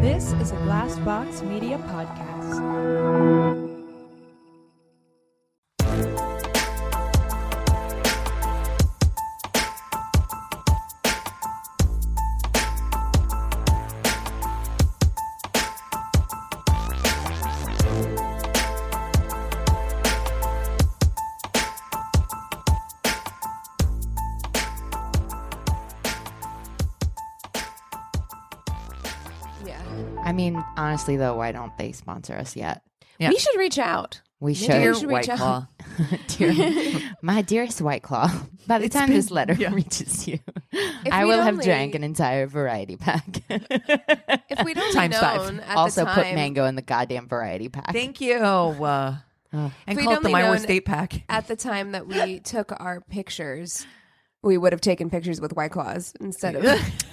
This is a Glass Box Media podcast. I mean, honestly, though, why don't they sponsor us yet? Yeah. We should reach out. We should. Maybe Dear we should White reach Claw. Dear, my dearest White Claw, by the time this letter reaches you, I will have drank an entire variety pack. If we'd only Times five. known at Also the time, put mango in the goddamn variety pack. Thank you. And If we'd call it the only My known Worst Date Pack. at the time that we took our pictures, we would have taken pictures with White Claws instead of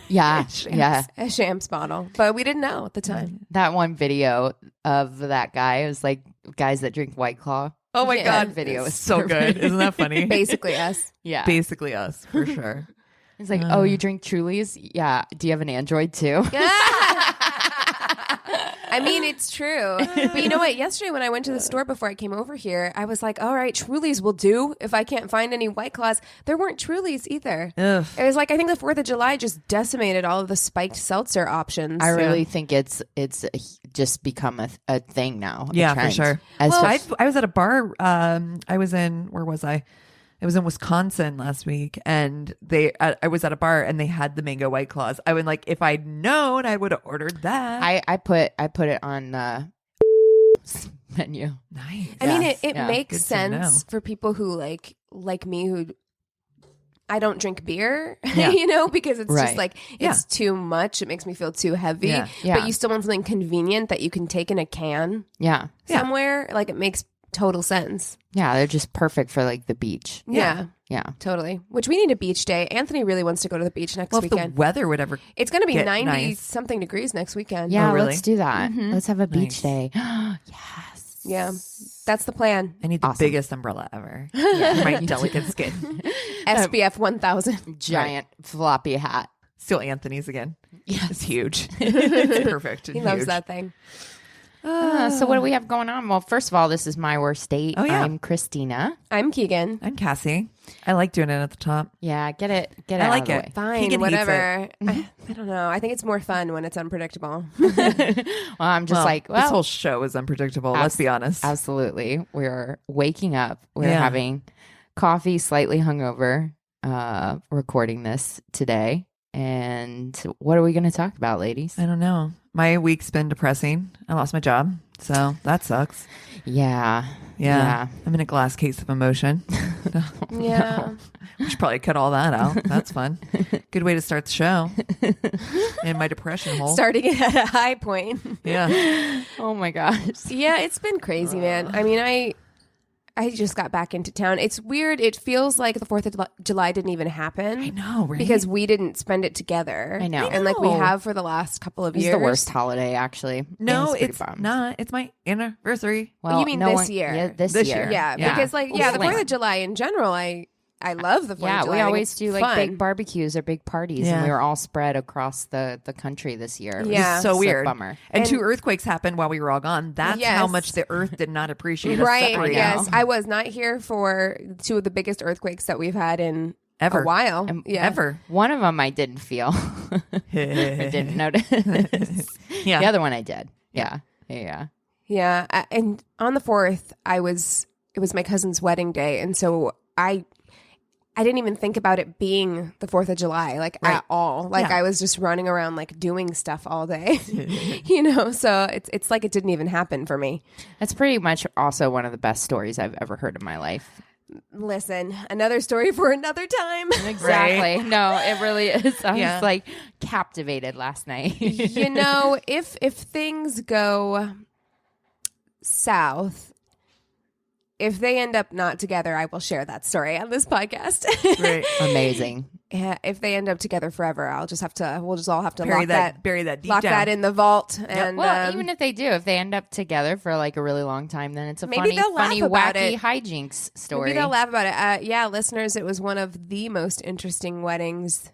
Yeah, yeah. a Shams bottle. But we didn't know at the time. That one video of that guy, it was like guys that drink White Claw. Oh my Yeah. God. Video is so good. Isn't that funny? Basically us. Yeah. Basically us, for sure. It's like, oh, you drink Trulies? Yeah. Do you have an Android too? I mean, it's true. But you know what? Yesterday when I went to the store before I came over here, I was like, all right, Trulies will do if I can't find any White Claws. There weren't Trulies either. Ugh. It was like, I think the 4th of July just decimated all of the spiked seltzer options. I really think it's just become a thing now. a Yeah, for trend. sure. As Well, far- I was at a bar. I was in, where was I? I was in Wisconsin last week, and I was at a bar, and they had the mango White Claws. I would like, if I'd known, I would have ordered that. I put it on menu. Nice. I mean, Yeah. it Yeah. makes Good to know. sense for people who like me who I don't drink beer, Yeah. you know, because it's Right. just like it's too much. It makes me feel too heavy. Yeah. Yeah. But you still want something convenient that you can take in a can Yeah. Yeah. somewhere. Like it makes total sense. Yeah, they're just perfect for like the beach. Yeah. Yeah. Totally. Which we need a beach day. Anthony really wants to go to the beach next Well, if the weekend. weather would ever. It's going to be get 90 nice. something degrees next weekend. Yeah, Oh, really? let's do that. Let's have a beach Nice. day. Yes. Yeah. That's the plan. I need the Awesome. biggest umbrella ever. For my delicate skin. SPF 1000. Giant floppy hat. Still Anthony's again. Yes. It's huge. It's perfect. He loves that thing. So what do we have going on? Well, first of all, this is My Worst Date. Oh, yeah. I'm Christina. I'm Keegan. I'm Cassie. I like doing it at the top. Yeah, get it I out like of the it. way. Fine, Keegan hates whatever. I don't know. I think it's more fun when it's unpredictable. Well, I'm just like, this well, whole show is unpredictable. Let's be honest. absolutely. We're waking up. We're Yeah. having coffee, slightly hungover, recording this today. And what are we going to talk about, ladies? I don't know. My week's been depressing. I lost my job, so that sucks. Yeah. Yeah. I'm in a glass case of emotion. Yeah. We should probably cut all that out. That's fun. Good way to start the show. In my depression hole. Starting it at a high point. Yeah. Oh my gosh. Yeah, it's been crazy, man. I mean, I just got back into town. It's weird. It feels like the 4th of July didn't even happen. I know, right? Because we didn't spend it together. I know. And like we know. have for the last couple of It's years. the worst holiday, actually. no, pretty it's bummed. not. It's my anniversary. Well, You mean no this one- year? Yeah, this This year. year. Yeah, Yeah. because like, Well, the fling. 4th of July in general, I love the 4th of Yeah, July. we I think always it's do like fun. big barbecues or big parties, Yeah. and we were all spread across the country this year. It was Yeah. So weird. bummer. And And- 2 earthquakes happened while we were all gone. That's how Yes. much the earth did not appreciate us Right. separating. Yes. I was not here for 2 of the biggest earthquakes that we've had in Ever. a while. Yeah. Ever. One of them I didn't feel. I didn't notice. Yeah. The other one I did. Yeah. Yeah. Yeah. And on the 4th, it was my cousin's wedding day. And so I didn't even think about it being the 4th of July, like at all. Like Yeah. I was just running around like doing stuff all day, so it's like it didn't even happen for me. That's pretty much also one of the best stories I've ever heard in my life. Listen, another story for another time. Exactly. No, it really is. I Yeah. was like captivated last night. You know, if things go south, if they end up not together, I will share that story on this podcast. Right. Amazing. Yeah, if they end up together forever, we'll just all have to Bury lock that deep lock down. that in the vault. And Well, even if they do, if they end up together for like a really long time, then it's a Maybe they'll funny, laugh about wacky it. hijinks story. maybe they'll laugh about it. Yeah, listeners, it was one of the most interesting weddings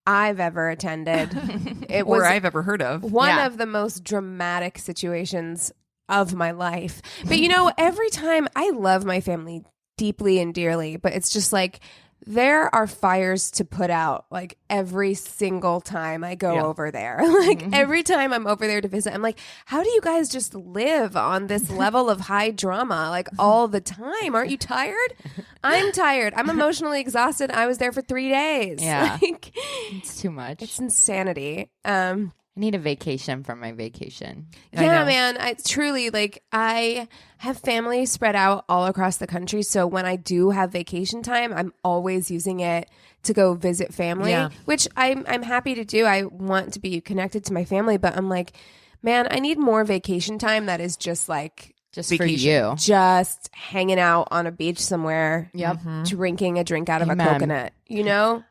I've ever attended. It was or I've ever heard of. one of the most dramatic situations of my life. But you know, every time I love my family deeply and dearly, but it's just like there are fires to put out like every single time I go over there. Like every time I'm over there to visit, I'm like, how do you guys just live on this level of high drama like all the time? Aren't you tired? I'm tired. I'm emotionally exhausted. I was there for 3 days. Yeah. Like, It's too much. it's insanity. I need a vacation from my vacation. Yeah, man. I truly like I have family spread out all across the country. So when I do have vacation time, I'm always using it to go visit family, which I'm happy to do. I want to be connected to my family, but I'm like, man, I need more vacation time that is just like Just Vacation. for you. just hanging out on a beach somewhere, Yep. drinking a drink out of Amen. a coconut, you know?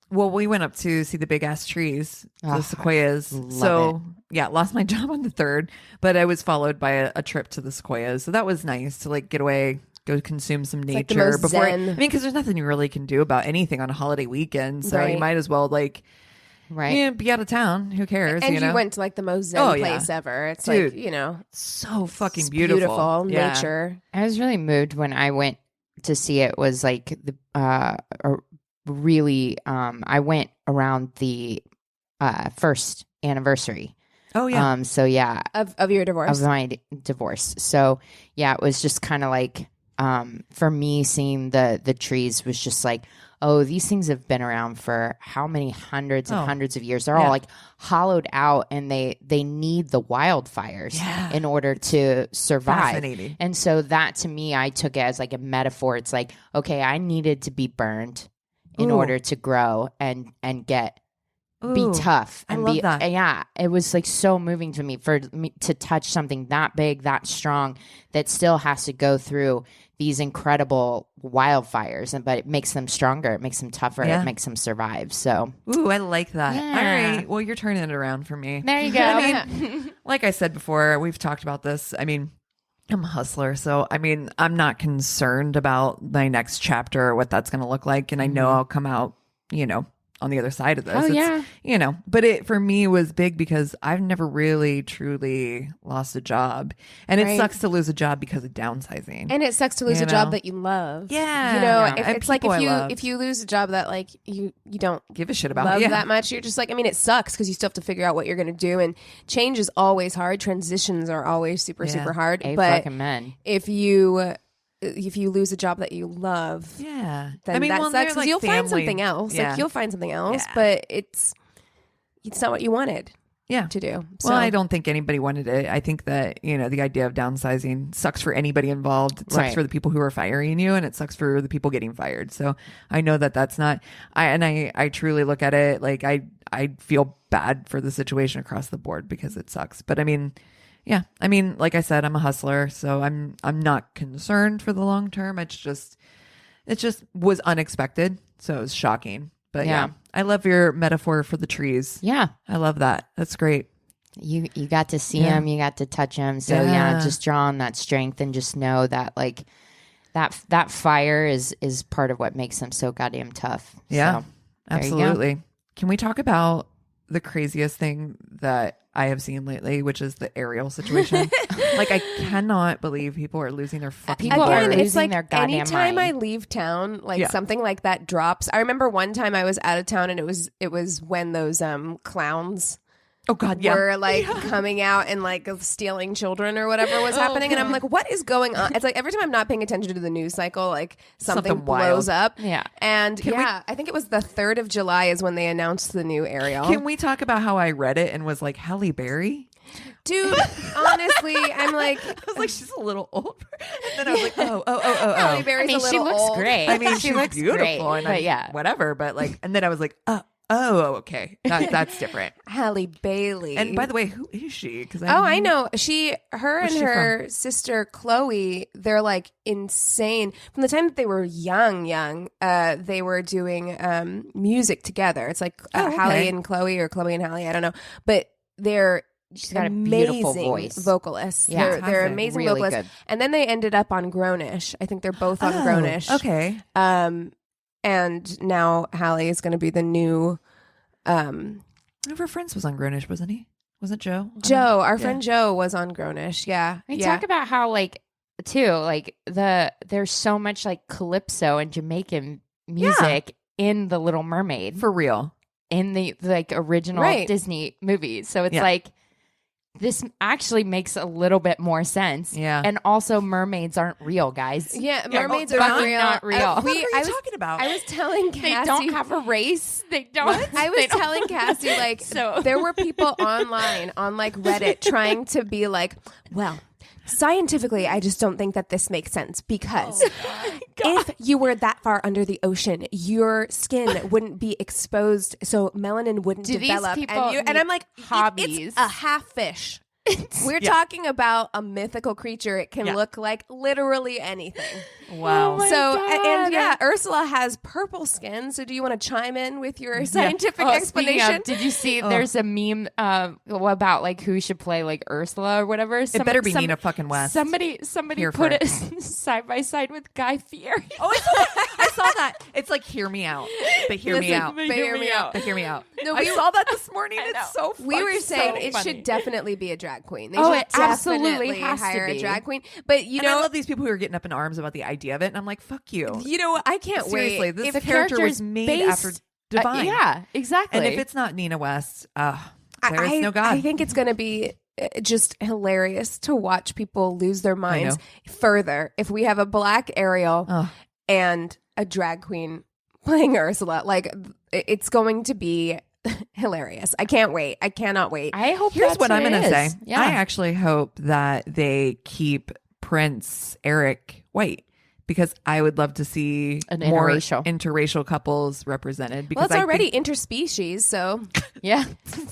Well, we went up to see the big ass trees, the Oh, sequoias. love So yeah, lost my job on the 3rd, but I was followed by a trip to the sequoias. So that was nice to like get away, go consume some like the nature most before. zen. I mean, because there's nothing you really can do about anything on a holiday weekend. So you Right. might as well like, Right. be out of town. Who cares? And you know? went to like the most zen Oh, yeah. place ever. It's Dude. like, you know, so fucking it's beautiful. Yeah. nature. I was really moved when I went to see it. Was like the really I went around the first anniversary. Oh yeah. So yeah, Of your divorce. of my divorce. So yeah, it was just kind of like for me seeing the trees was just like, oh, these things have been around for how many hundreds and hundreds of years. They're all like hollowed out, and they need the wildfires in order to survive. Fascinating. And so that to me, I took it as like a metaphor. It's like, okay, I needed to be burned in order to grow and get be Ooh, tough I and love be that. yeah. It was like so moving to me for me to touch something that big, that strong, that still has to go through these incredible wildfires, but it makes them stronger, it makes them tougher, Yeah. it makes them survive. So Ooh, I like that. Yeah. All right. Well, you're turning it around for me. there you go. I mean, like I said before, we've talked about this. I mean, I'm a hustler. So, I mean, I'm not concerned about my next chapter or what that's going to look like. And I know I'll come out, on the other side of this. Oh, yeah. But it for me was big because I've never really truly lost a job. And it Right. sucks to lose a job because of downsizing. And it sucks to lose You a job know? that you love. Yeah. You know, Yeah. if, And it's like people I if loved. you lose a job that like you don't Give a shit about love it. Yeah. that much, you're just like, I mean, it sucks because you still have to figure out what you're going to do, and change is always hard. Transitions are always super hard. A but fucking men. if you lose a job that you love, Yeah. then that well, sucks they're, because like, you'll find family. something else. Yeah. Like you'll find something else, Yeah. but it's not what you wanted Yeah. to do. So Well, I don't think anybody wanted it. I think that, the idea of downsizing sucks for anybody involved. It sucks Right. for the people who are firing you, and it sucks for the people getting fired. So I know that that's not, I truly look at it like I feel bad for the situation across the board because it sucks. But I mean, yeah, like I said, I'm a hustler, so I'm not concerned for the long term. It just was unexpected. So it was shocking. But yeah, I love your metaphor for the trees. Yeah. I love that. That's great. You got to see Yeah. him, you got to touch him. So Yeah. just draw on that strength and just know that like that fire is part of what makes them so goddamn tough. Yeah, So, there you go. absolutely. Can we talk about the craziest thing that I have seen lately, which is the aerial situation? Like, I cannot believe people are losing their fucking People are Again, boards. it's like their goddamn anytime mind. I leave town, like Yeah. something like that drops. I remember one time I was out of town, and it was when those clowns Oh God, yeah. were like coming out and like stealing children or whatever was happening, and I'm like, what is going on? It's like every time I'm not paying attention to the news cycle, like something Something blows wild. up. Yeah. And Can we- I think it was the 3rd of July is when they announced the new aerial. Can we talk about how I read it and was like, Halle Berry? Dude, honestly, I'm like, I was like, she's a little older. And then I was like, oh. Halle Berry's a she little looks old. great. I mean, she she's looks beautiful, great, and but yeah. whatever. But like, and then I was like, oh, okay, that's different. Halle Bailey. And by the way, who is she? Because Oh, I know. Her Where's and she her sister Chloe, they're like insane. From the time that they were young, they were doing music together. It's like Oh, okay. Halle and Chloe, or Chloe and Halle, I don't know. But they're She's got a beautiful amazing voice. vocalists. Yeah. They're Fantastic. amazing Really vocalists. good. And then they ended up on Grownish. I think they're both on Grownish. Okay. and now Hallie is going to be the new. One of her friends was on Grownish, wasn't he? Wasn't Joe? Joe, our friend Joe was on Grownish. Yeah. We talk about how like too like there's so much like calypso and Jamaican music in the Little Mermaid For real. in the like original Disney movies. So it's like this actually makes a little bit more sense. Yeah. And also mermaids aren't real, guys. Yeah, mermaids they're are not real. What are you talking about? I was telling Cassie. They don't have a race. They don't. I was telling Cassie, like, there were people online on like Reddit trying to be like, well, scientifically, I just don't think that this makes sense because if you were that far under the ocean, your skin wouldn't be exposed, so melanin wouldn't develop. These people and I'm like, hobbies. It's a half fish. We're talking about a mythical creature. It can look like literally anything. Wow. And Ursula has purple skin. So do you want to chime in with your scientific explanation? Did you see there's a meme about like who should play like Ursula or whatever? It better be Nina fucking West. Somebody put it side by side with Guy Fieri. Oh, I saw that. It's like, hear me out. But hear me out. But hear me out. But hear me out. No, I saw that this morning. It's so funny. We were saying so it funny. should definitely be a drag queen. They Oh, should it absolutely definitely has to hire a be. drag queen. But you And I know, love these people who are getting up in arms about the idea of it. And I'm like, fuck you. you know, I can't Seriously, wait. this If character was character's made based- after Divine. Yeah, exactly. And if it's not Nina West, there is no God. I think it's going to be just hilarious to watch people lose their minds further if we have a black Ariel and a drag queen playing Ursula. Like, it's going to be hilarious. I can't wait. I cannot wait. I hope Here's that's what I'm it going to say. is. Yeah. I actually hope that they keep Prince Eric white because I would love to see An more interracial couples represented. Because Well, it's I already think- interspecies, so Yeah.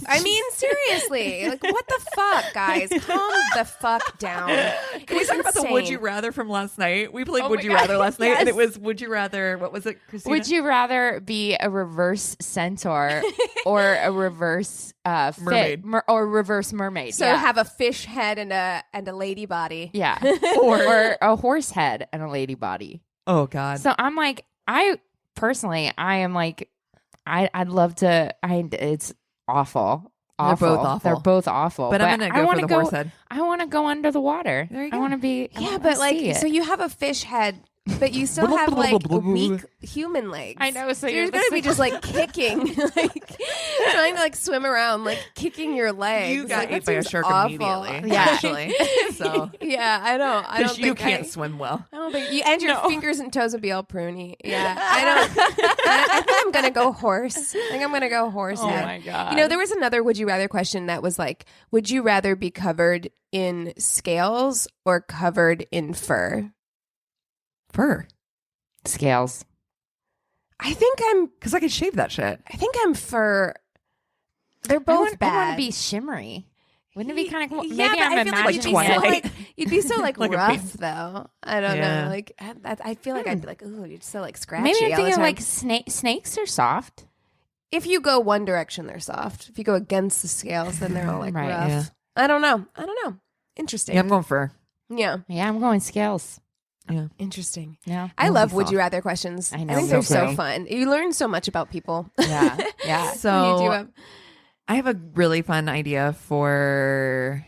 I mean, seriously, like, what the fuck, guys? Calm the fuck down. Can we talk about the Would You Rather from last night? We played Oh Would my You God, Rather last night, and it yes. was Would You Rather. What was it, Christina? Would you rather be a reverse centaur or a reverse Mermaid. or reverse mermaid? So yeah. have a fish head and a lady body. Yeah. or a horse head and a lady body. Oh God. So I'm like, I am like, I'd love to. It's awful. They're both awful. They're both awful. But I'm gonna go for the horse head. I want to go under the water. There you I go. want to be. I Yeah, wanna but like, see it. so you have a fish head, but you still have like weak human legs. I know, so you're you're gonna just be just like kicking, like trying to like swim around, like kicking your legs. You got Like, ate that by a seems shark awful. immediately. Yeah. Actually. So Yeah, I don't because you think can't swim well. I don't think you and your fingers and toes would be all pruny. Yeah, I think I'm gonna go horse. I think I'm gonna go horse. Oh head. my God. You know, there was another would you rather question that was like, would you rather be covered in scales or covered in fur? Fur. Scales. I think Because I can shave that shit. I'm fur. They're both bad. I want to be shimmery. Wouldn't it be kind of cool? Yeah, Maybe but I'm I feel like imagining Twilight. it. you'd be so like Like a rough pink- though. I don't Yeah. know. Like I feel like I'd be like, ooh, you're so like scratchy. Maybe I'm all the thinking time. like snakes are soft. If you go one direction, they're soft. If you go against the scales, then they're all like Right, rough. yeah. I don't know. Interesting. Yeah, I'm going fur. Yeah. Yeah, I'm going scales. Yeah. Interesting. Yeah. I love be would you soft. rather questions. I know, think me they're so too. fun. You learn so much about people. Yeah. Yeah. So You do I have a really fun idea for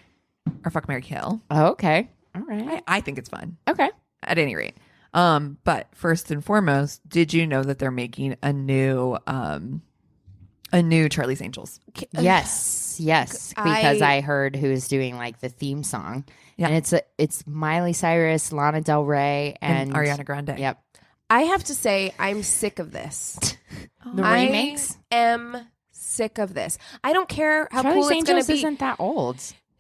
our Fuck, Marry, Kill. Oh, okay. All right. I think it's fun. Okay. At any rate. But first and foremost, did you know that they're making a new Charlie's Angels? Yes. Yes. Because I heard who's doing like the theme song. Yeah. And it's Miley Cyrus, Lana Del Rey, and Ariana Grande. Yep. I have to say, I'm sick of this. The I remakes. am sick of this. I don't care how Charlie's cool it's going Angels to be. isn't that old.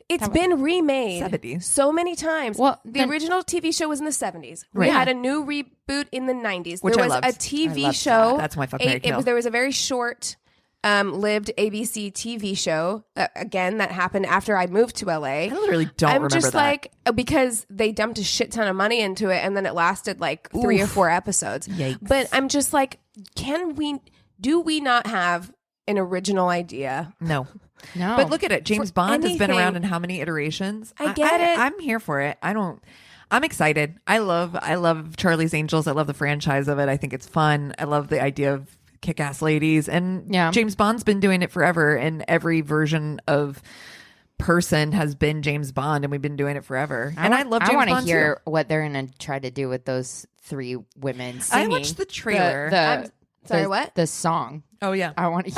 It's been remade 70s. so many times. Well, the then- original TV show was in the 70s. We Right. had a new reboot in the 90s. Which there I was loved. a I TV loved show. that. That's my Fuck, Marry, Kill. There was a very short lived ABC TV show, again, that happened after I moved to LA. I literally don't I'm remember just that. like, because they dumped a shit ton of money into it and then it lasted like 3 or 4 episodes. Yikes. But I'm just like, do we not have an original idea? No. No. But look at it. James Bond has been anything- around in how many iterations? I get it. I'm here for it. I don't I'm excited. I love Charlie's Angels. I love the franchise of it. I think it's fun. I love the idea of kick-ass ladies. And James Bond's been doing it forever. And every version of person has been James Bond, and we've been doing it forever. I love James Bond. I want to hear what they're going to try to do with those 3 women singing. I watched the trailer. What? The song. Oh, yeah. I want to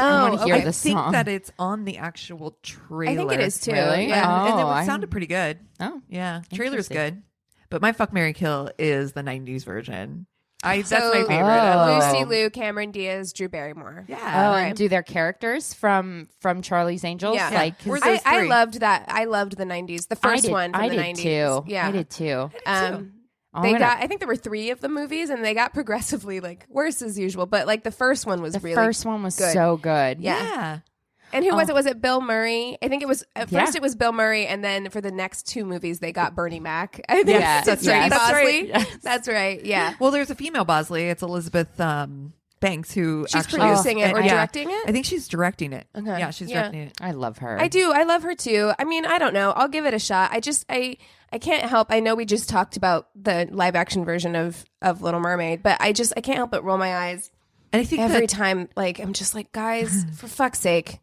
hear the song. I think that it's on the actual trailer. I think it is too. Really? Yeah. And it sounded pretty good. Oh. Yeah. Trailer's good. But my Fuck, Marry, Kill is the 90s version. That's my favorite. Lucy Liu, Cameron Diaz, Drew Barrymore. Yeah. And do their characters from Charlie's Angels? Yeah. Like, I loved that. I loved the 90s. The first one from the 90s. Too. Yeah. I did too. I think there were 3 of the movies, and they got progressively like worse as usual. But like the first one was good. So good. Yeah. And who was it? Was it Bill Murray? I think it was. At first, it was Bill Murray, and then for the next 2 movies, they got Bernie Mac. I think that's right. Bosley. Right. Yes. That's right. Yeah. Well, there's a female Bosley. It's Elizabeth Banks, who she's actually producing it or directing it. I think she's directing it. Okay. Yeah, she's directing it. I love her. I do. I love her too. I mean, I don't know. I'll give it a shot. I can't help. I know we just talked about the live action version of Little Mermaid, but I can't help but roll my eyes. And I think every time, like, I'm just like, guys, for fuck's sake.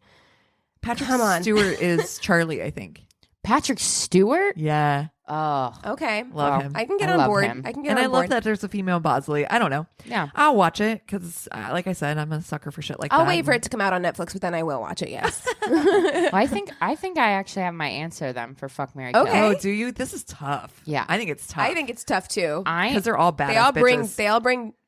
Patrick Stewart is Charlie, I think. Patrick Stewart? Yeah. Oh. Okay. Love him. I can get on board. I can get on board. And I love that there's a female Bosley. I don't know. Yeah. I'll watch it because, like I said, I'm a sucker for shit like that. I'll wait for it to come out on Netflix, but then I will watch it, yes. Well, I think I actually have my answer then for Fuck, Marry, Kill. Okay. Oh, do you? This is tough. Yeah. I think it's tough. I think it's tough too. Because they're all bad. They all bring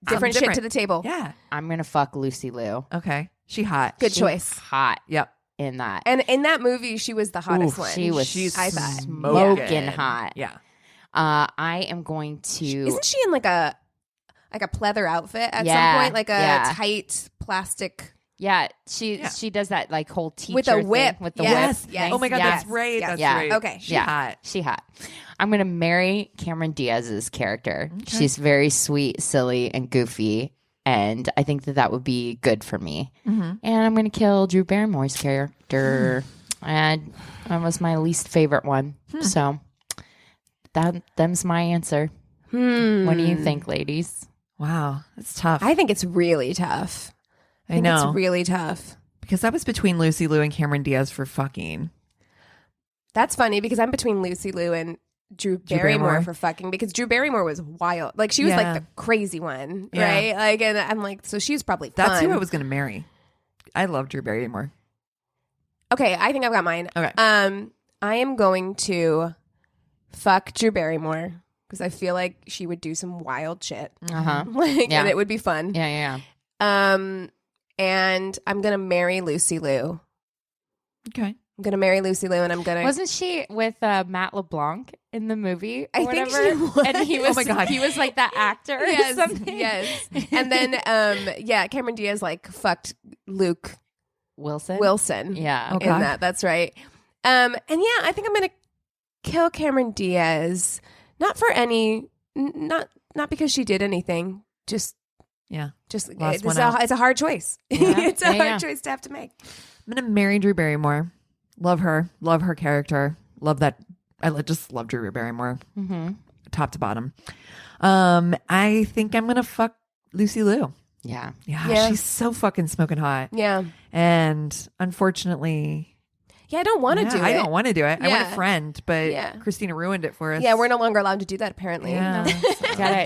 different shit to the table. Yeah. I'm going to fuck Lucy Liu. Okay. She hot. Good choice. Hot. Yep. In that. And in that movie, she was the hottest one. She's I thought. smoking hot. Yeah. I am going to. Isn't she in like a pleather outfit at some point, like a tight plastic? Yeah, she does that like whole teacher with a whip thing, with the whip. Yes. Oh my god, that's right. That's right. Okay, She hot. She hot. I'm gonna marry Cameron Diaz's character. Okay. She's very sweet, silly, and goofy. And I think that would be good for me. Mm-hmm. And I'm going to kill Drew Barrymore's character. And that was my least favorite one. So them's my answer. What do you think, ladies? Wow, that's tough. I think it's really tough. I know. It's really tough. Because I was between Lucy Liu and Cameron Diaz for fucking. That's funny because I'm between Lucy Liu and Drew Barrymore for fucking, because Drew Barrymore was wild. Like, she was like the crazy one, right? Like, and I'm like, so she's probably fun. That's who I was going to marry. I love Drew Barrymore. Okay, I think I've got mine. Okay. I am going to fuck Drew Barrymore because I feel like she would do some wild shit. And it would be fun. Yeah. And I'm going to marry Lucy Liu. Okay. I'm going to marry Lucy Liu, and I'm going to... Wasn't she with Matt LeBlanc in the movie? I think she was. And he was, oh my God. He was like that actor yes, or something. Yes. And then, Cameron Diaz like fucked Luke Wilson. Yeah. Okay. In that. That's right. And yeah, I think I'm going to kill Cameron Diaz. Not for any... Not because she did anything. Just it's a hard choice. Yeah. It's a hard choice to have to make. I'm going to marry Drew Barrymore. Love her. Love her character. Love that. Just love Drew Barrymore. Mm-hmm. Top to bottom. I think I'm going to fuck Lucy Liu. Yeah. She's so fucking smoking hot. Yeah. And unfortunately... Yeah, I don't want to do it. I don't want to do it. I want a friend, but Christina ruined it for us. Yeah, we're no longer allowed to do that, apparently. Yeah.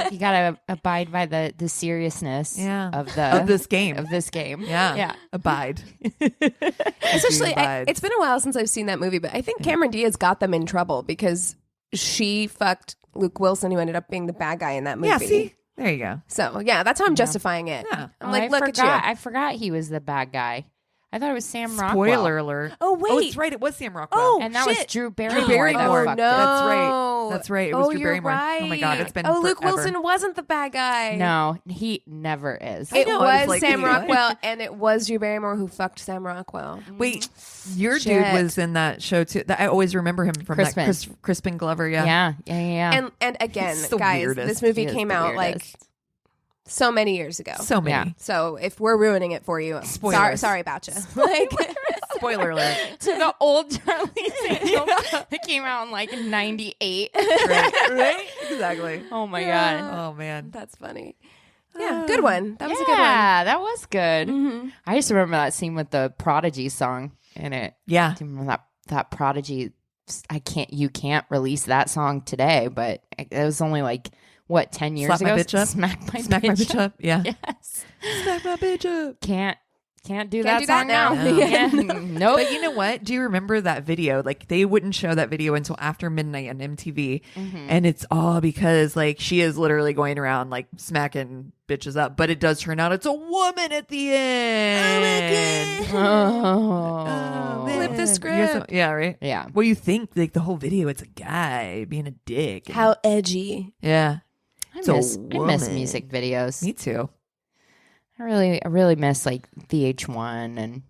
You gotta abide by the seriousness of this game. Yeah. Abide. Especially, it's been a while since I've seen that movie, but I think Cameron Diaz got them in trouble because she fucked Luke Wilson, who ended up being the bad guy in that movie. Yeah, see? There you go. So, yeah, that's how I'm justifying it. Yeah. I'm like, look at you. I forgot he was the bad guy. I thought it was Sam Rockwell. Spoiler alert. Oh, wait. Oh, it's right. It was Sam Rockwell. Oh, and that was Drew Barrymore. Oh, no. That's right. It was Drew Barrymore. Right. Oh, my God. It's been Luke forever. Wilson wasn't the bad guy. No, he never is. It was Sam Rockwell, and it was Drew Barrymore who fucked Sam Rockwell. Wait, your dude was in that show, too. I always remember him from that Crispin Glover. Yeah. Yeah. And again, guys, this movie came out like... so many years ago. So many. So if we're ruining it for you, sorry about you. Spoiler alert. to the old Charlie's Angels that came out in like 98. Right? Exactly. Oh my God. Oh man. That's funny. Yeah, good one. That was a good one. Yeah, that was good. I just remember that scene with the Prodigy song in it. Yeah. Do you remember that Prodigy? You can't release that song today, but it was only like, what, 10 years Slap ago? my bitch up. Smack my bitch up. Yeah. Yes. Smack my bitch up. Can't do Can't that do song that now. now. Yeah. Nope. But you know what? Do you remember that video? Like they wouldn't show that video until after midnight on MTV. And it's all because like she is literally going around like smacking bitches up. But it does turn out it's a woman at the end. Oh. Flip the script. Yeah, right? Yeah. Well, you think like the whole video, it's a guy being a dick. And- How edgy. yeah. I It's a miss woman. music videos. Me too. I really miss like VH1 and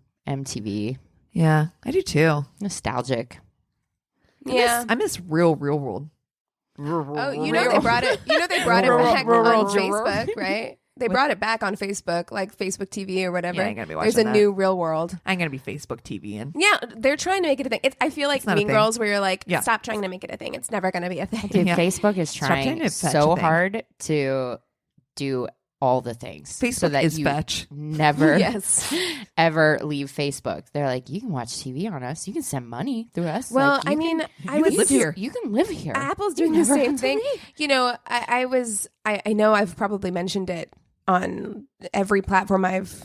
MTV. Yeah, I do too. Nostalgic. Yeah. I miss real world. Oh, you know they brought it. You know they brought it back on Facebook, right? They brought it back on Facebook, like Facebook TV or whatever. Yeah, I ain't gonna be There's a watching that. new Real World. I'm gonna be Facebook TV in. Yeah, they're trying to make it a thing. I feel like It's not a Mean thing. Girls, where you're like, Yeah. stop trying to make it a thing. It's never going to be a thing. Dude, Yeah. Facebook is Stop trying trying to fetch so a thing. hard to do all the things. Facebook so that is you fetch. never Yes. ever leave Facebook. They're like, you can watch TV on us. You can send money through us. Well, Like, you I mean, can- I you would can live here. You can live here. Apple's You doing the never same have to thing. leave. You know, I know I've probably mentioned it on every platform I've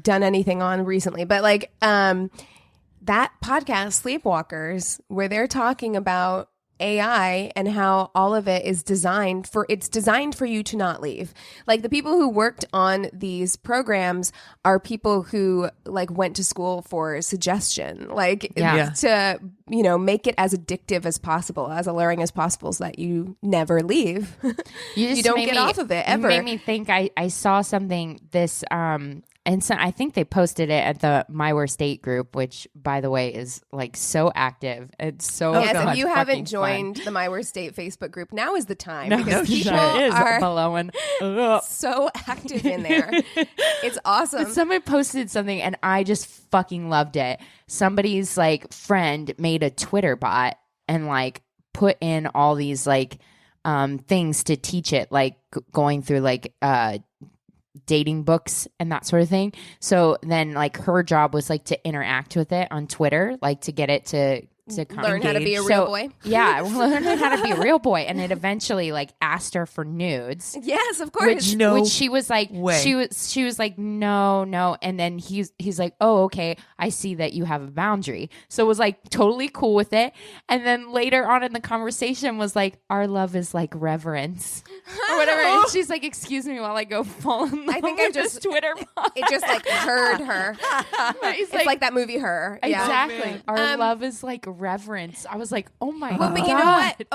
done anything on recently, but like that podcast Sleepwalkers, where they're talking about AI and how all of it is designed for you to not leave. Like the people who worked on these programs are people who like went to school for suggestion, like Yeah. to, you know, make it as addictive as possible, as alluring as possible so that you never leave. You don't made get off of it You ever. made me think I saw something this and so I think they posted it at the My Worst Date group, which by the way is like so active. It's so Yes, God, if you fucking haven't fun. joined the My Worst Date Facebook group, now is the time No, because it people is are blowing. so active in there. It's awesome. Somebody posted something and I just fucking loved it. Somebody's like friend made a Twitter bot and like put in all these like things to teach it, like going through like dating books and that sort of thing. So then like her job was like to interact with it on Twitter, like to get it to kind Learn of how to be a engage. real So, boy. Yeah, learn how to be a real boy. And it eventually like asked her for nudes. Yes, of course. Which she was like, way. she was like, no, and then he's like, oh, okay, I see that you have a boundary, so was like totally cool with it. And then later on in the conversation was like, our love is like reverence or whatever. And she's like, excuse me while I go fall in love I think with I this just Twitter bot. It just like heard her. He's It's like that movie Her. Yeah. exactly. Our Um, love is like reverence. I was like, oh my Well, god. but you know what?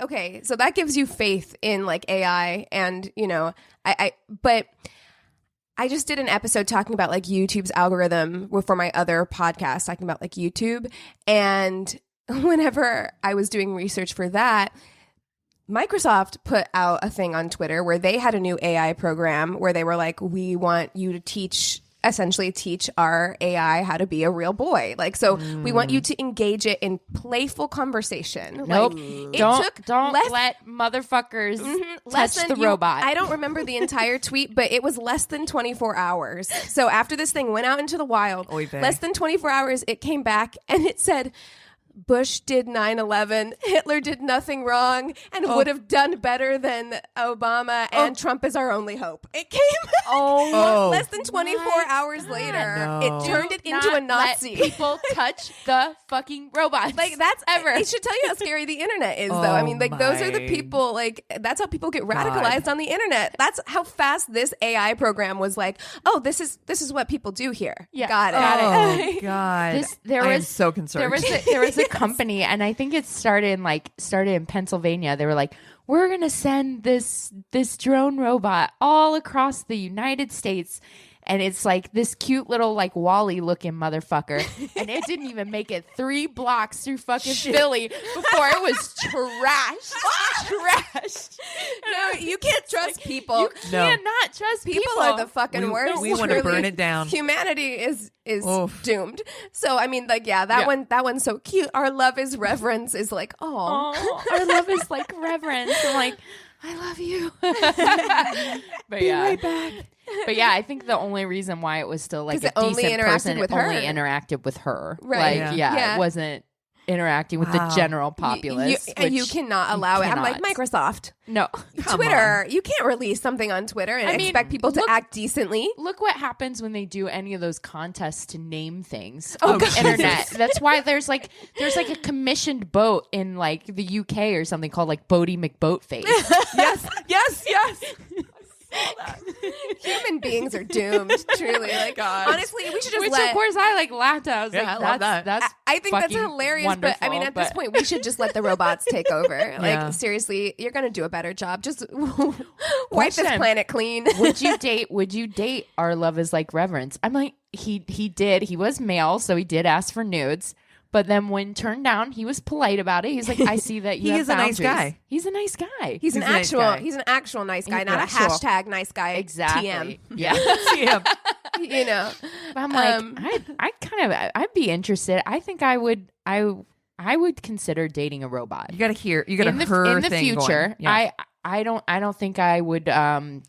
Okay. So that gives you faith in like AI, and you know, but I just did an episode talking about like YouTube's algorithm for my other podcast, talking about like YouTube, and whenever I was doing research for that, Microsoft put out a thing on Twitter where they had a new AI program where they were like, we want you to essentially teach our AI how to be a real boy. Like, so we want you to engage it in playful conversation. Nope. Like, it don't took don't less- let motherfuckers less touch than the robot. I don't remember the entire tweet, but it was less than 24 hours. So after this thing went out into the wild, Oy vey. less than 24 hours, it came back and it said, Bush did 9/11, Hitler did nothing wrong, and would have done better than Obama, and Trump is our only hope. It came less than 24 hours later. No. It turned it into a Not Nazi. let people touch the fucking robots. Like that's ever. It should tell you how scary the internet is, though. I mean, like those are the my people. Like that's how people get radicalized on the internet. That's how fast this AI program was. Like, oh, this is what people do here. Yeah, got it. Oh God. There I am was so concerned. There was a company, and I think it started in Pennsylvania. They were like, we're gonna send this drone robot all across the United States, and it's like this cute little like Wally looking motherfucker, and it didn't even make it 3 blocks through fucking Philly before it was trashed. No, you can't trust people. You cannot trust people. People are the fucking worst. We want to burn it down. Humanity is doomed. So I mean, like, that one's so cute. Our love is reverence is like, oh, our love is like reverence. I'm like, I love you. But be right back. But yeah, I think the only reason why it was still like a only decent interacted person with her. only interacted with her. Right. Like, Yeah. It wasn't interacting with the general populace. You cannot allow it. I'm like, Microsoft. No. Twitter. You can't release something on Twitter and expect people to act decently. Look what happens when they do any of those contests to name things Oh, on the internet. That's why there's like a commissioned boat in like the UK or something called like Bodie McBoatface. Yes. Human beings are doomed. Truly, like, honestly, we should just Which of course I like laughed at. I was like, I love that. That's I think that's hilarious. But I mean, at this point, we should just let the robots take over. Like, seriously, you're gonna do a better job. Just wipe this planet clean. Would you date Our Love Is Like Reverence? I'm like, he did. He was male, so he did ask for nudes. But then when turned down, he was polite about it. He's like, I see that you have boundaries. He is a nice guy. He's a nice guy. He's an actual nice guy, not a hashtag nice guy. Exactly. TM. Yeah. TM. You know. But I'm like, I'd be interested. I think I would consider dating a robot. You got a her in the thing future. going. Yeah. I don't think I would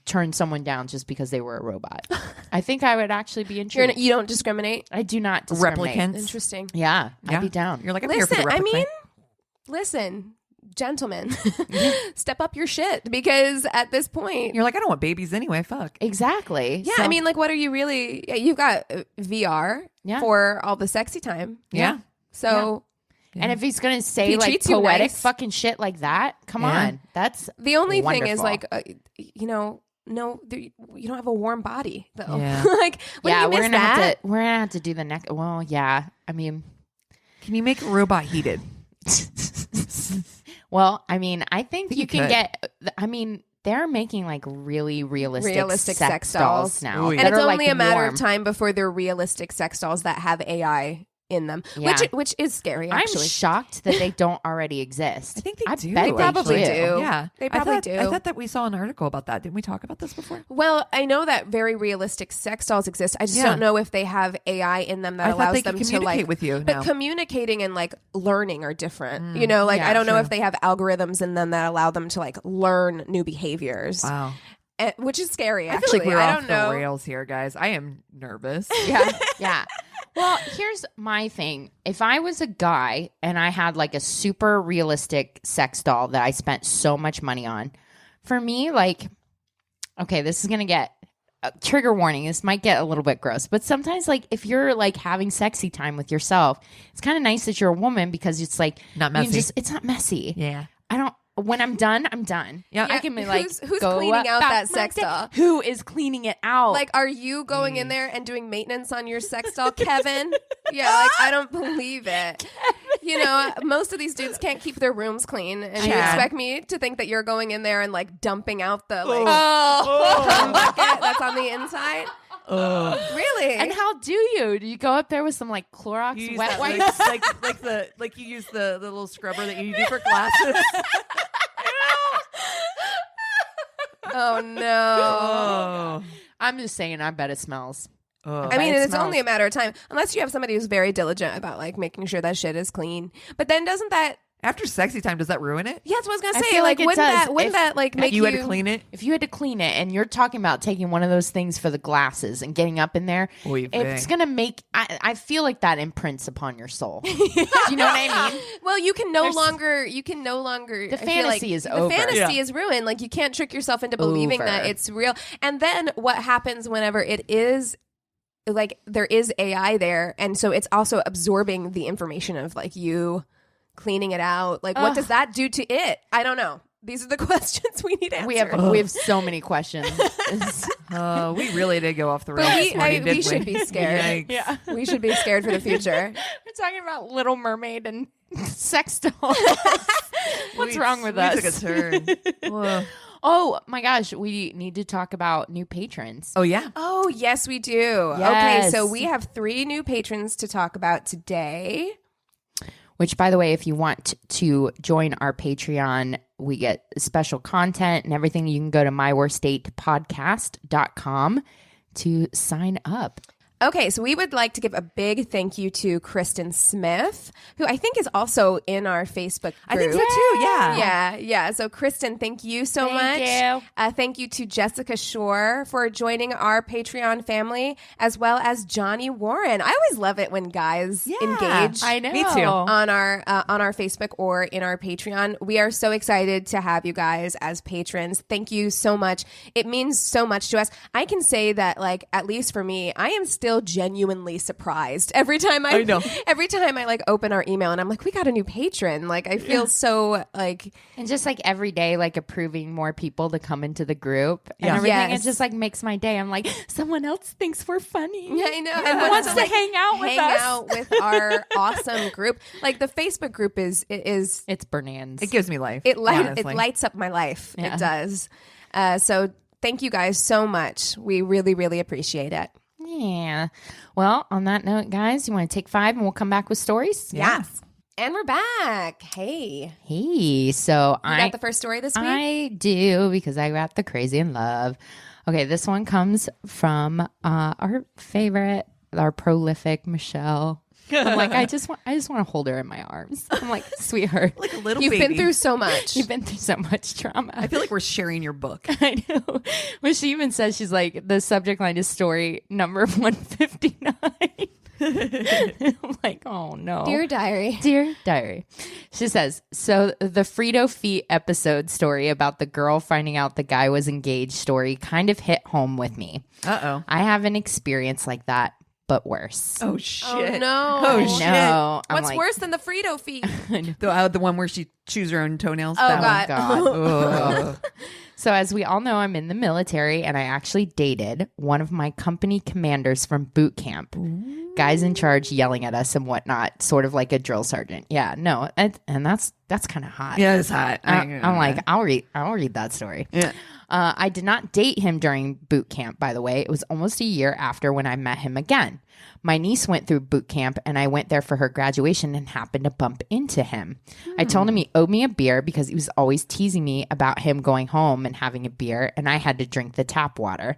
turn someone down just because they were a robot. I think I would actually be intrigued. You don't discriminate? I do not discriminate. Replicants. Interesting. Yeah, I'd be down. You're like, I'm here for the replicant. Listen, gentlemen, step up your shit, because at this point, You're like, I don't want babies anyway. Fuck. Exactly. yeah, I mean, like, what are you really? You've got VR for all the sexy time. Yeah. So. And if he's gonna say He like treats you poetic nice. fucking shit like that, come on, that's The only thing is, wonderful. like, you don't have a warm body, though. Yeah. Like, when you miss we're gonna have to do the next. Well, yeah, I mean, Can you make a robot heated? well, I mean, I think you can could. get. I mean, they're making like really realistic sex dolls now, Ooh, yeah. and it's that are, only like, a matter warm. of time before they're realistic sex dolls that have AI in them, Yeah. which is scary. Actually, I'm shocked that they don't already exist. I think they do. bet they probably actually do. Yeah. They probably I do. thought that we saw an article about that. Didn't we talk about this before? Well, I know that very realistic sex dolls exist. I just don't know if they have AI in them that I thought allows they them could to communicate like with you But now. communicating and like learning are different. You know, like yeah, I don't know true. if they have algorithms in them that allow them to like learn new behaviors, Wow. which is scary. I Actually, feel like we're I off don't the know. rails here, guys. I am nervous. Yeah. Well, here's my thing. If I was a guy and I had like a super realistic sex doll that I spent so much money on, for me, like, okay, this is going to get trigger warning. This might get a little bit gross, but sometimes, like, if you're like having sexy time with yourself, it's kind of nice that you're a woman because it's like Not you can messy. it's not messy. Yeah. When I'm done, I'm done. Yeah. I can be like, who's go cleaning out about that my sex day. doll? Who is cleaning it out? Like, are you going in there and doing maintenance on your sex doll, Kevin? Yeah, like, I don't believe it. You know, most of these dudes can't keep their rooms clean, and you Yeah. expect me to think that you're going in there and like dumping out the like bucket that's on the inside. Really? and how do you? Do you go up there with some like Clorox You use wet that, wipes? like you use the little scrubber that you do for glasses. Oh no. Oh. I'm just saying, I bet it smells. Oh. I mean, it it's smells. only a matter of time, unless you have somebody who's very diligent about like making sure that shit is clean. But then doesn't that? After sexy time, does that ruin it? Yeah, that's what I was gonna I say. feel like it wouldn't does. wouldn't that like make You had to clean it? If you had to clean it, and you're talking about taking one of those things for the glasses and getting up in there, Oy it's vey. gonna make. I feel like that imprints upon your soul. Do you know what I mean? Well, you can no There's- longer. The I feel like fantasy is the over. fantasy is ruined. Like you can't trick yourself into believing Over. that it's real. And then what happens whenever it is like there is AI there, and so it's also absorbing the information of like you cleaning it out. Like what does that do to it? I don't know. These are the questions we need answered. We have so many questions. We really did go off the rails. But this morning, we didn't should be scared. Yikes. We should be scared for the future. We're talking about Little Mermaid and sex dolls. What's wrong with we us? took a turn. Whoa. Oh my gosh, we need to talk about new patrons. Oh, yeah. Oh, yes, we do. Okay, Yes. so we have 3 new patrons to talk about today. Which, by the way, if you want to join our Patreon, we get special content and everything. You can go to myworstdatepodcast.com to sign up. Okay, so we would like to give a big thank you to Kristen Smith, who I think is also in our Facebook group. I think so too. Yeah. Yeah. So, Kristen, thank you so Thank much. you. Thank you to Jessica Shore for joining our Patreon family, as well as Johnny Warren. I always love it when guys engage. I know. Me too. On our Facebook or in our Patreon. We are so excited to have you guys as patrons. Thank you so much. It means so much to us. I can say that, like, at least for me, I am still genuinely surprised every time I know. every time I like open our email and I'm like, we got a new patron. Like, I feel so like, And just like every day, like approving more people to come into the group and Yeah. everything. Yes. It just like makes my day. I'm like, someone else thinks we're funny. yeah, I know, And and wants to like, hang out with us. out with our awesome group. Like, the Facebook group is It's bananas. It gives me life. it honestly. lights up my life. Yeah. It does. So thank you guys so much. We really, really appreciate it. Yeah. Well, on that note, guys, you want to take 5 and we'll come back with stories? Yes. And we're back. Hey, Hey, so you got the first story this week? I do because I got the crazy in love. Okay, this one comes from our favorite, our prolific Michelle. I'm like, I just want to hold her in my arms. I'm like, sweetheart, Like a little You've baby. been through so much. you've been through so much trauma. I feel like we're sharing your book. I know. Well, she even says, she's like, the subject line is story number 159. I'm like, oh no. Dear diary. Dear diary. She says, so the Frito Feet episode story about the girl finding out the guy was engaged story kind of hit home with me. Uh-oh. I have an experience like that, but worse. Oh, shit. Oh, no. Oh, I shit. know. I'm What's like, worse than the Frito feet? The one where she chews her own toenails? Oh, That God. one. Ugh. So as we all know, I'm in the military and I actually dated one of my company commanders from boot camp. Guys in charge yelling at us and whatnot, sort of like a drill sergeant. Yeah, no, and that's kind of hot. Yeah, it's hot. I'm like, I'll read that story. Yeah. I did not date him during boot camp, by the way. It was almost a year after when I met him again. My niece went through boot camp and I went there for her graduation and happened to bump into him. I told him he owed me a beer because he was always teasing me about him going home and having a beer, and I had to drink the tap water.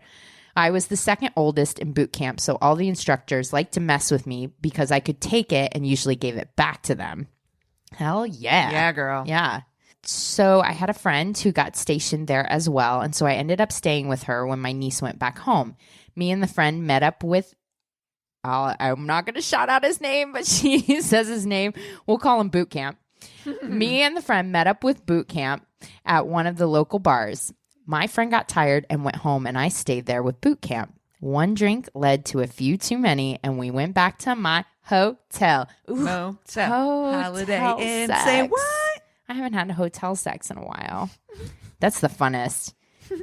I was the second oldest in boot camp, so all the instructors liked to mess with me because I could take it and usually gave it back to them. Hell yeah. Yeah, girl. Yeah. So I had a friend who got stationed there as well, and so I ended up staying with her when my niece went back home. Me and the friend met up with, I'm not going to shout out his name, but she says his name. We'll call him Boot Camp. Me and the friend met up with Boot Camp at one of the local bars. My friend got tired and went home, and I stayed there with Boot Camp. One drink led to a few too many, and we went back to my hotel. Ooh, Motel. hotel Holiday Inn. sex. Say what? I haven't had a hotel sex in a while. That's the funnest.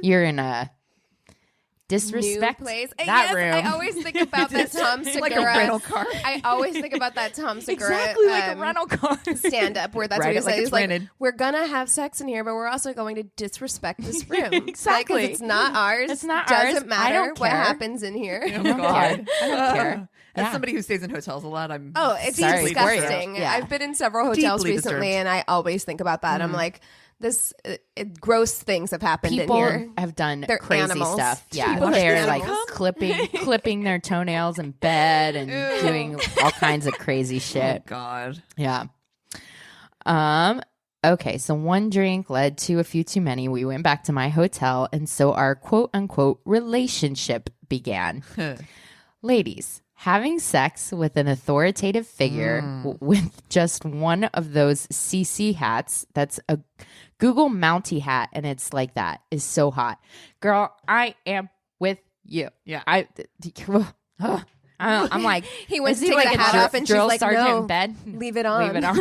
You're in a disrespect New place. that Yes, room. I always think about that Tom Segura. Like a rental car. I always think about that Tom Segura. exactly like a rental car. stand up where that's Write what he it like says. it's He's like, rented. we're gonna have sex in here, but we're also going to disrespect this room. Exactly. Like, 'cause it's not ours. It's not Doesn't ours. I matter don't what care. happens in here. Oh, I don't God. care. I don't care. As Yeah. somebody who stays in hotels a lot, I'm Oh, it's Sorry for you. disgusting. Yeah. I've been in several hotels Deeply recently, disturbed. and I always think about that. I'm like, this gross things have happened People in here. have done They're crazy animals. stuff. Yeah, People are they're like animals. clipping their toenails in bed and doing all kinds of crazy Oh, shit. God. Yeah. Okay, so one drink led to a few too many. We went back to my hotel, and so our quote unquote relationship began. Ladies, having sex with an authoritative figure with just one of those CC hats, that's a Google Mountie hat, and it's like that, is so hot. Girl, I am with you. Yeah. I'm like, He went is to take like the a hat drill, off, and she's drill like, sergeant no, in bed? leave it on. Leave it on.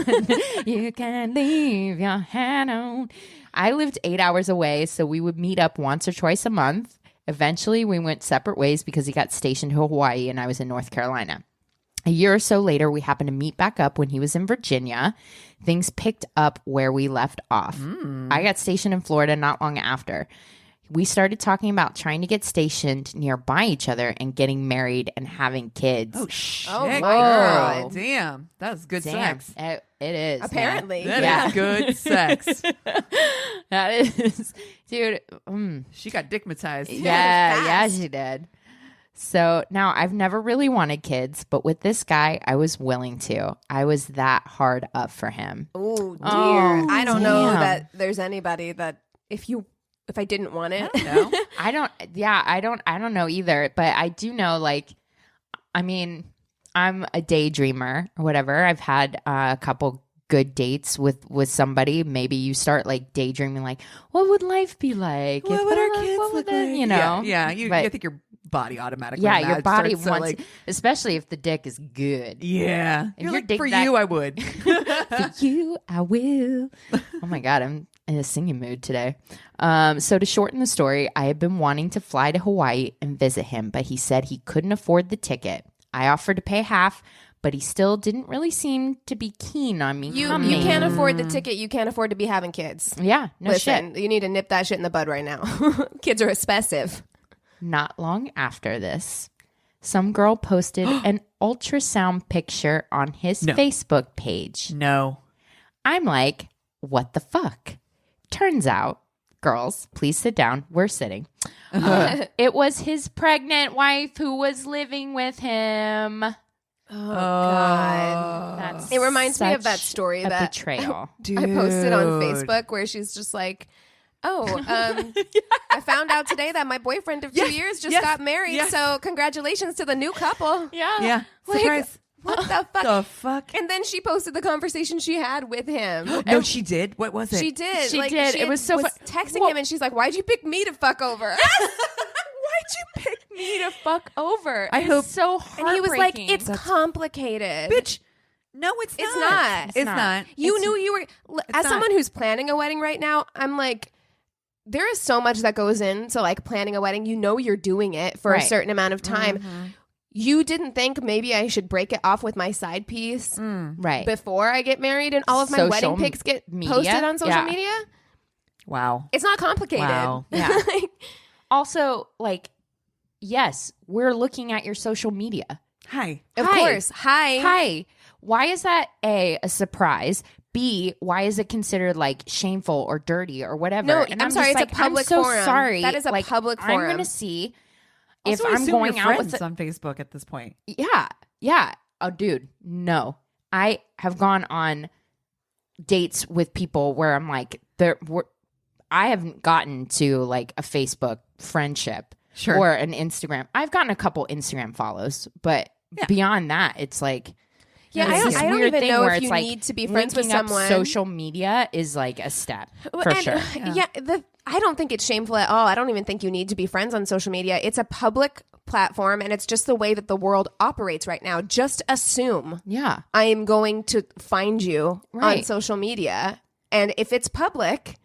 You can leave your hat on. I lived 8 hours away, so we would meet up once or twice a month. Eventually, we went separate ways because he got stationed to Hawaii and I was in North Carolina. A year or so later, we happened to meet back up when he was in Virginia. Things picked up where we left off. I got stationed in Florida not long after. We started talking about trying to get stationed nearby each other and getting married and having kids. Oh, shit. Oh, my girl. God. Damn. That's good sex. It is. Apparently. That is good sex. That is. Dude. She got dickmatized. Yeah, she did. So now I've never really wanted kids, but with this guy, I was willing to. I was that hard up for him. Oh, dear. Oh, I don't know damn. that there's anybody that if I didn't want it. No. I don't know either, but I do know, like, I mean, I'm a daydreamer or whatever. I've had a couple good dates with somebody. Maybe you start like daydreaming, like, what would life be like? What would our kids what would look like? You know? Yeah. But- I think your body automatically. Yeah, your body starts to, wants, like, especially if the dick is good. yeah. If You're your like, dick for that- you, I would. For you, I will. Oh my God, I'm in a singing mood today. So to shorten the story, I had been wanting to fly to Hawaii and visit him, but he said he couldn't afford the ticket. I offered to pay half, but he still didn't really seem to be keen on me You coming. can't afford the ticket. You can't afford to be having kids. Yeah, no Listen, shit. you need to nip that shit in the bud right now. Kids are expensive. Not long after this, some girl posted an ultrasound picture on his Facebook page. No. I'm like, what the fuck? Turns out, girls, please sit down. We're sitting. It was his pregnant wife who was living with him. Oh, God. That's It reminds me of such that story a that betrayal. I posted on Facebook where she's just like, I found out today that my boyfriend of 2 years just got married. Yes. So congratulations to the new couple. Yeah. Like, Surprise. what the fuck? The fuck? And then she posted the conversation she had with him. No, she did. What was it? She did. She did. It was so texting him and she's like, why'd you pick me to fuck over? Why'd you pick me to fuck over? I hope- so And he was like, heartbreaking. it's complicated. Bitch. No, it's not. It's not. It's not. You knew you were, as not. someone who's planning a wedding right now, I'm like, there is so much that goes into like planning a wedding. You know, you're doing it for a Right. certain amount of time. You didn't think maybe I should break it off with my side piece right. before I get married and all of my Social wedding pics get media? posted on social Yeah. media? Wow. It's not complicated. Wow. Yeah. Like, Also, like, yes, we're looking at your social media. Hi. of Hi. course. Hi. Why is that A, a surprise? B, why is it considered like shameful or dirty or whatever? No, and I'm sorry, just it's a like, public I'm so forum. sorry. That is a Like, public I'm forum. going to see Also, if I I'm assume going you're out with friends on Facebook at this point. Yeah. Oh, dude, no. I have gone on dates with people where I'm like, I haven't gotten to like a Facebook friendship Sure. or an Instagram. I've gotten a couple Instagram follows, but beyond that, it's like, Yeah, it's this I don't weird even thing know where if it's you like need to be friends with linking up someone. social media is like a step for And, sure. I don't think it's shameful at all. I don't even think you need to be friends on social media. It's a public platform, and it's just the way that the world operates right now. Just assume Yeah. I am going to find you on Right. social media, and if it's public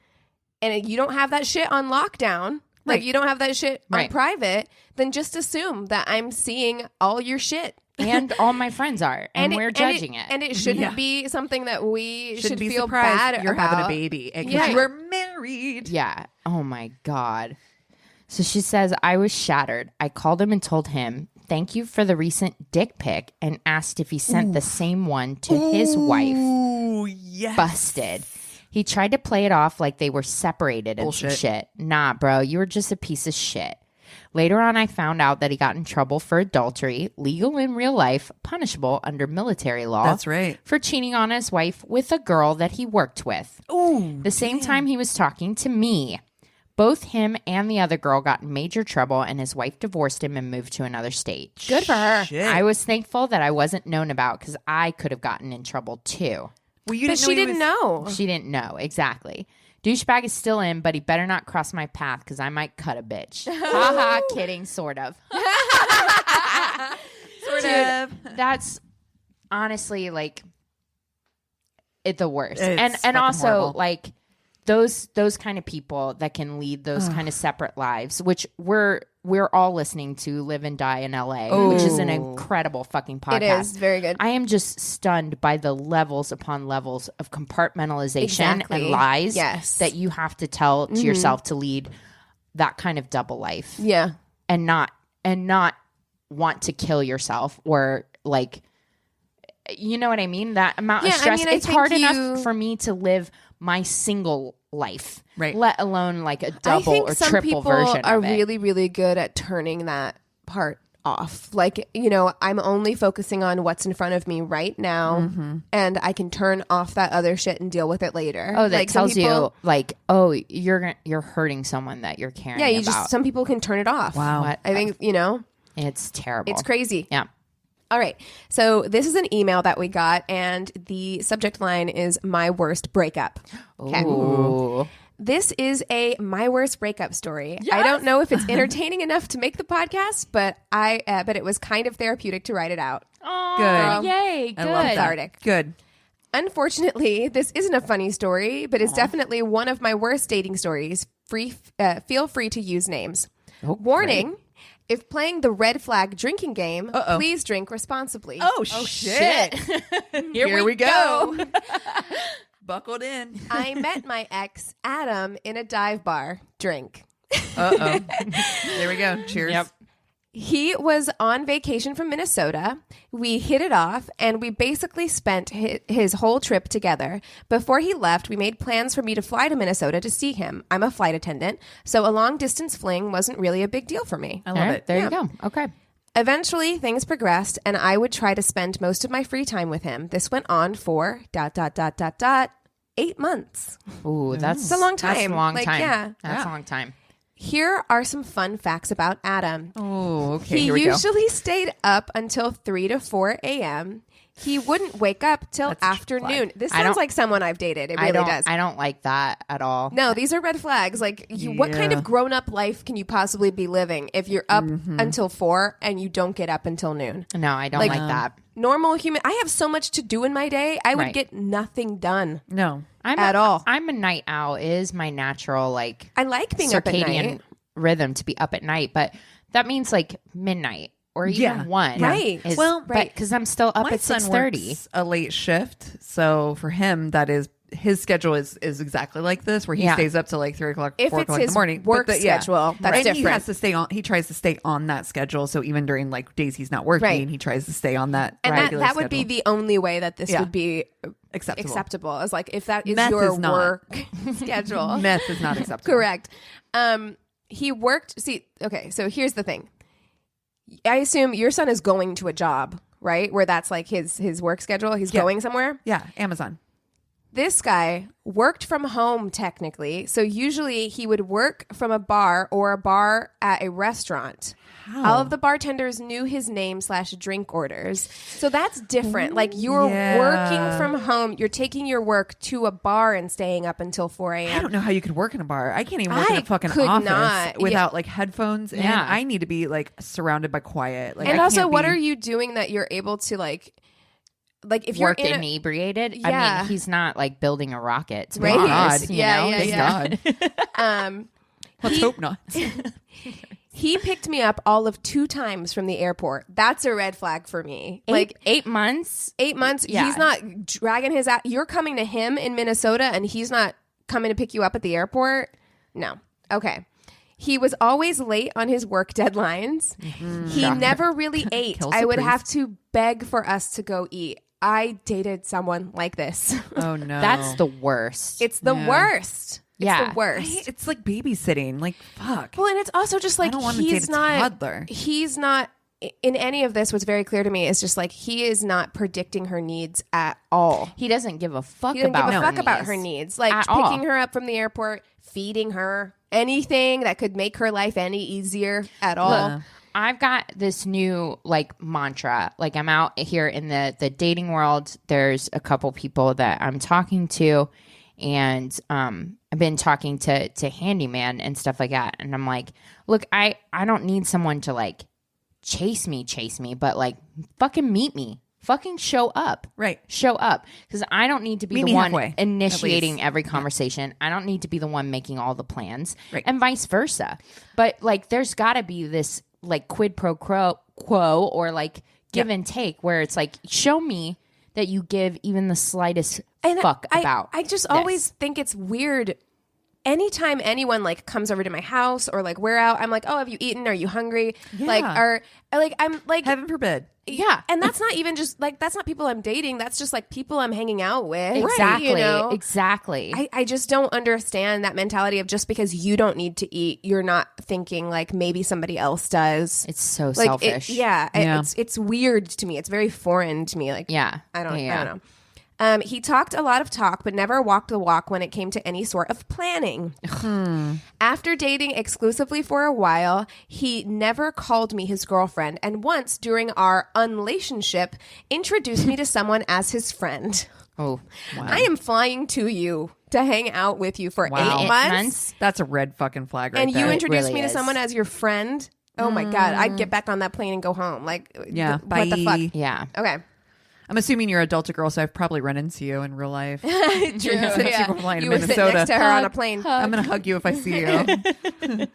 and you don't have that shit on lockdown, like Right. you don't have that shit on Right. private, then just assume that I'm seeing all your shit. And all my friends are, and we're judging it. And it shouldn't be something that we should Shouldn't be feel surprised bad you're about. having a baby and Yeah. you are married. Yeah. Oh my God. So she says, I was shattered. I called him and told him, thank you for the recent dick pic, and asked if he sent the same one to his wife. Ooh, yes. Busted. He tried to play it off like they were separated and some Bullshit. shit. Nah, bro, you were just a piece of shit. Later on, I found out that he got in trouble for adultery, legal in real life, punishable under military law. That's right. For cheating on his wife with a girl that he worked with. Ooh. The same time he was talking to me. Both him and the other girl got in major trouble, and his wife divorced him and moved to another state. Good for her. Shit. I was thankful that I wasn't known about because I could have gotten in trouble too. Well, you But didn't know she he didn't was- know. She didn't know. Exactly. Douchebag is still in, but he better not cross my path because I might cut a bitch. Haha, kidding, sort of. Sort Dude, of. that's honestly like the worst. It's And fucking also horrible. like those kind of people that can lead those kind of separate lives, which we're all listening to Live and Die in LA, which is an incredible fucking podcast. It is very good. I am just stunned by the levels upon levels of compartmentalization and lies that you have to tell to yourself to lead that kind of double life. Yeah. And not want to kill yourself or like, you know what I mean? That amount of stress. It's hard enough for me to live my single life, let alone like a double or triple version of it. Some people are really, really good at turning that part off. Like, you know, I'm only focusing on what's in front of me right now, and I can turn off that other shit and deal with it later. Oh, that like tells you like, oh, you're hurting someone that you're caring about. Yeah, some people can turn it off. Wow. I think, you know. It's terrible. It's crazy. Yeah. All right. So this is an email that we got, and the subject line is my worst breakup. Okay. Ooh. This is a my worst breakup story. Yes! I don't know if it's entertaining enough to make the podcast, but but it was kind of therapeutic to write it out. Oh, good. Yay. Good. I love that. Cathartic. Good. Unfortunately, this isn't a funny story, but it's definitely one of my worst dating stories. Feel free to use names. Oh, warning. Great. If playing the red flag drinking game, please drink responsibly. Oh shit. Here we go. Buckled in. I met my ex, Adam, in a dive bar. Drink. There we go. Cheers. Yep. He was on vacation from Minnesota. We hit it off, and we basically spent his whole trip together. Before he left, we made plans for me to fly to Minnesota to see him. I'm a flight attendant, so a long-distance fling wasn't really a big deal for me. I love it. There you go. Okay. Eventually, things progressed, and I would try to spend most of my free time with him. This went on for ... 8 months. Ooh, that's a long time. That's a long time. Yeah. That's a long time. Here are some fun facts about Adam. Oh, okay. He Here we usually stayed up until 3 to 4 a.m. He wouldn't wake up till afternoon. This sounds like someone I've dated. It really does. I don't like that at all. No, these are red flags. Like, what kind of grown-up life can you possibly be living if you're up until 4 and you don't get up until noon? No, I don't like that. Normal human. I have so much to do in my day. I would get nothing done. No. At all. I'm a night owl. It is my natural like I like being up at night. Rhythm to be up at night, but that means like midnight or even 1. Right. Because I'm still up at 6:30. A late shift, so for him that is his schedule is exactly like this, where he stays up till like 3 o'clock, 4 o'clock in the morning. Work schedule, that's different. He has to stay on. He tries to stay on that schedule. So even during like days he's not working, he tries to stay on that. And regular that would be the only way that this would be acceptable. Is like if that is Meth your is not. work schedule. Meth is not acceptable. Correct. He worked. Okay. So here's the thing. I assume your son is going to a job, right? Where that's like his work schedule. He's going somewhere. Yeah, Amazon. This guy worked from home technically. So usually he would work from a bar or a bar at a restaurant. How? All of the bartenders knew his name / drink orders. So that's different. Like you're working from home. You're taking your work to a bar and staying up until 4 a.m. I don't know how you could work in a bar. I can't even work in a fucking office without like headphones. And I need to be like surrounded by quiet. Like, and also, what are you doing that you're able to like if you're inebriated? I mean, he's not like building a rocket. Right. God, Thank God. Let's hope not. He picked me up all of 2 times from the airport. That's a red flag for me. 8 months? 8 months. Yeah. He's not dragging his out. You're coming to him in Minnesota and he's not coming to pick you up at the airport? No. Okay. He was always late on his work deadlines. He never really ate. I would have to beg for us to go eat. I dated someone like this. Oh, no. That's the worst. It's the worst. It's the worst. It's like babysitting. Like, fuck. Well, and it's also just like I don't want to date a toddler. He's not in any of this. What's very clear to me is just like he is not predicting her needs at all. He doesn't give a fuck about her needs. Like picking her up from the airport, feeding her, anything that could make her life any easier at all. Look, I've got this new like mantra. Like I'm out here in the dating world. There's a couple people that I'm talking to, and I've been talking to handyman and stuff like that. And I'm like, look, I don't need someone to like chase me, but like fucking meet me. fucking show up. Right. Show up. Because I don't need to be Meet the me one halfway, initiating every conversation. I don't need to be the one making all the plans. Right. And vice versa. But like there's gotta be this like quid pro quo or like give and take where it's like show me that you give even the slightest fuck about I just this. always think it's weird. Anytime anyone like comes over to my house or like we're out, I'm like, oh, have you eaten? Are you hungry? Like, I'm like, Heaven forbid. Yeah. And that's not even just like, that's not people I'm dating. That's just like people I'm hanging out with. Exactly. You know? Exactly. I just don't understand that mentality of just because you don't need to eat, you're not thinking like maybe somebody else does. It's so like, selfish. It's weird to me. It's very foreign to me. Like, Yeah. I don't know. He talked a lot of talk, but never walked the walk when it came to any sort of planning. After dating exclusively for a while, he never called me his girlfriend, and once during our unrelationship, introduced me to someone as his friend. Oh, wow. I am flying to you to hang out with you for 8 8 months. That's a red fucking flag right And there. you introduced really me to is. someone as your friend? Oh my God. I'd get back on that plane and go home. Like, Yeah. what the fuck? Bye. Yeah. Okay. I'm assuming you're a Delta girl, so I've probably run into you in real life. True. Since you were flying to You were sitting Minnesota. next to her on a plane. I'm going to hug you if I see you.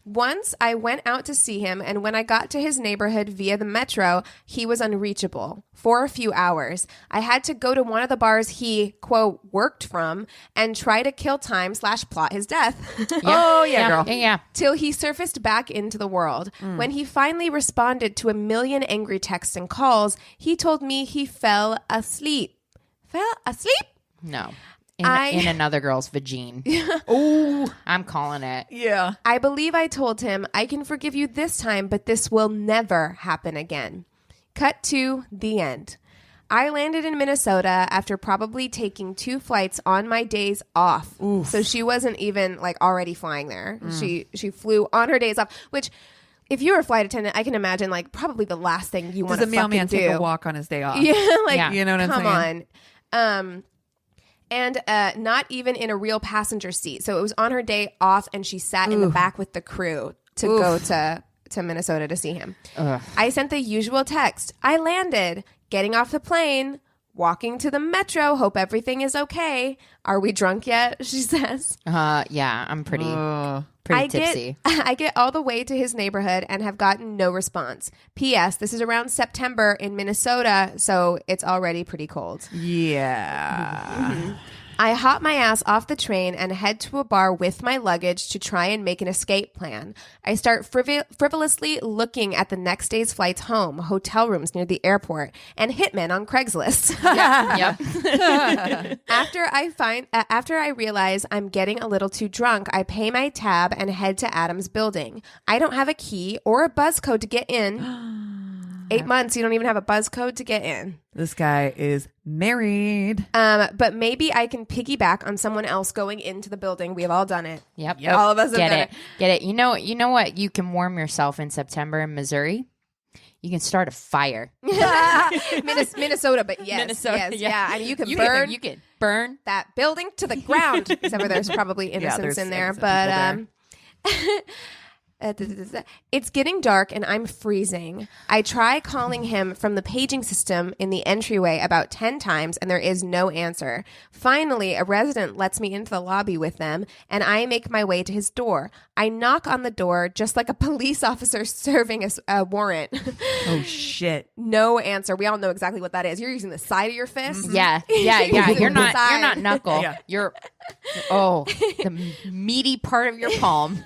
Once I went out to see him, and when I got to his neighborhood via the metro, he was unreachable for a few hours. I had to go to one of the bars he, quote, worked from and try to kill time / plot his death. Oh, yeah, girl. Yeah. Till he surfaced back into the world. When he finally responded to a million angry texts and calls, he told me he fell asleep. Fell asleep? No. In another girl's vagine. Oh, I'm calling it. yeah. I believe I told him, I can forgive you this time, but this will never happen again. Cut to the end. I landed in Minnesota after probably taking 2 flights on my days off. So she wasn't even like already flying there. She flew on her days off, which if you were a flight attendant, I can imagine like probably the last thing you want Does to a fucking mailman do. take a walk on his day off? Yeah, like Yeah. You know what I'm saying? come on. And not even in a real passenger seat. So it was on her day off, and she sat in the back with the crew to go to Minnesota to see him. I sent the usual text. I landed, getting off the plane, walking to the metro. Hope everything is okay. Are we drunk yet? She says. Yeah, I'm pretty tipsy. I get all the way to his neighborhood and have gotten no response. P.S. This is around September in Minnesota, so it's already pretty cold. Yeah. I hop my ass off the train and head to a bar with my luggage to try and make an escape plan. I start frivolously looking at the next day's flights home, hotel rooms near the airport, and hitmen on Craigslist. Yep. After I realize I'm getting a little too drunk, I pay my tab and head to Adam's building. I don't have a key or a buzz code to get in. 8 months, you don't even have a buzz code to get in. This guy is married. But maybe I can piggyback on someone else going into the building. We have all done it. Yep. All of us have Get done it. Get it. You know what? You can warm yourself in September in Missouri. You can start a fire. Minnesota, but yes. Minnesota, yes, yeah. I mean, you can burn that building to the ground. Except for there's probably innocence there's in there. innocent But it's getting dark and I'm freezing. I try calling him from the paging system in the entryway about 10 times and there is no answer. Finally, a resident lets me into the lobby with them and I make my way to his door. I knock on the door just like a police officer serving a warrant. Oh, shit. No answer. We all know exactly what that is. You're using the side of your fist. Yeah. You're not knuckle. Yeah. You're the meaty part of your palm.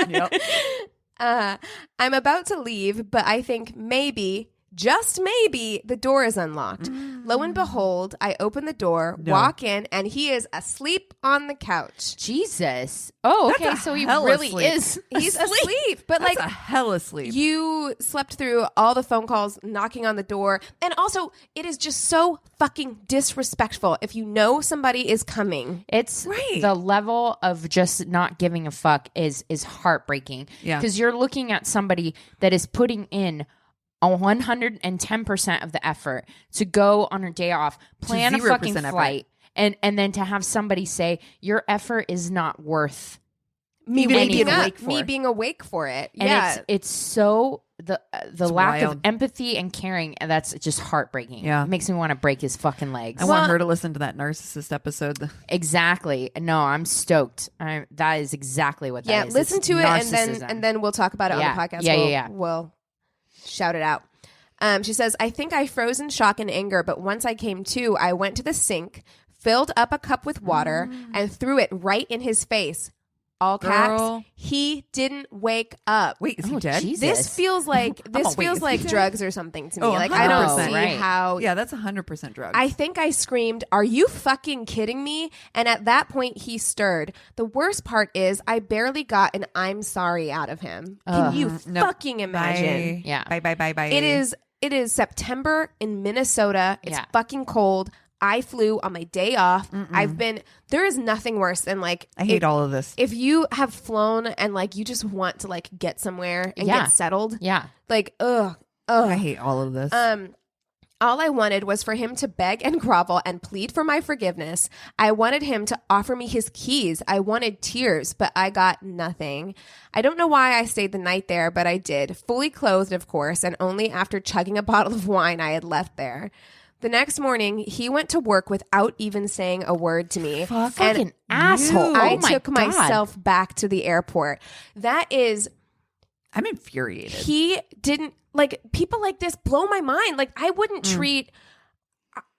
Yep. I'm about to leave, but I think maybe, just maybe, the door is unlocked. Lo and behold, I open the door, walk in, and he is asleep on the couch. Jesus. Oh, okay. That's a So he hell really asleep. is. He's asleep. But That's like, a hell asleep. you slept through all the phone calls, knocking on the door. And also, it is just so fucking disrespectful if you know somebody is coming. It's Right. the level of just not giving a fuck is heartbreaking. Yeah. Because you're looking at somebody that is putting in a 110% of the effort to go on her day off, plan a 0% fucking effort. flight, and then to have somebody say your effort is not worth Me Even waking being up, awake for me it. being awake for it. and Yeah. it's so the lack wild. of empathy and caring, and that's just heartbreaking. Yeah. It makes me want to break his fucking legs. I want her to listen to that narcissist episode. Exactly. No, I'm stoked. That is exactly what that is. Listen It's to it narcissism. and then we'll talk about it on the podcast. We'll shout it out. She says, I think I froze in shock and anger, but once I came to, I went to the sink, filled up a cup with water, and threw it right in his face. All caps. Girl. He didn't wake up. Wait, is he dead? Jesus. This feels like drugs or something to me. Oh, like I don't 100%. see Right. how. Yeah, that's 100% drugs. I think I screamed, "Are you fucking kidding me?" And at that point, he stirred. The worst part is I barely got an "I'm sorry" out of him. Can you fucking imagine? Bye. Yeah. Bye. It is September in Minnesota. It's Yeah. fucking cold. I flew on my day off. There is nothing worse than like, I hate all of this. if you have flown and like you just want to like get somewhere and Yeah. get settled. Yeah. Like, ugh. I hate all of this. All I wanted was for him to beg and grovel and plead for my forgiveness. I wanted him to offer me his keys. I wanted tears, but I got nothing. I don't know why I stayed the night there, but I did. Fully clothed, of course, and only after chugging a bottle of wine I had left there. The next morning, he went to work without even saying a word to me. Fucking asshole. I Oh my took God. myself back to the airport. That is... I'm infuriated. He didn't like people like this blow my mind. Like I wouldn't treat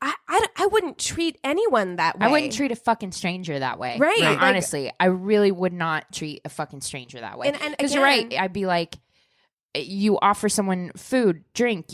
I wouldn't treat anyone that way. I wouldn't treat a fucking stranger that way. Right. No, Like- honestly, I really would not treat a fucking stranger that way. And Because you're right. again- I'd be like, you offer someone food, drink.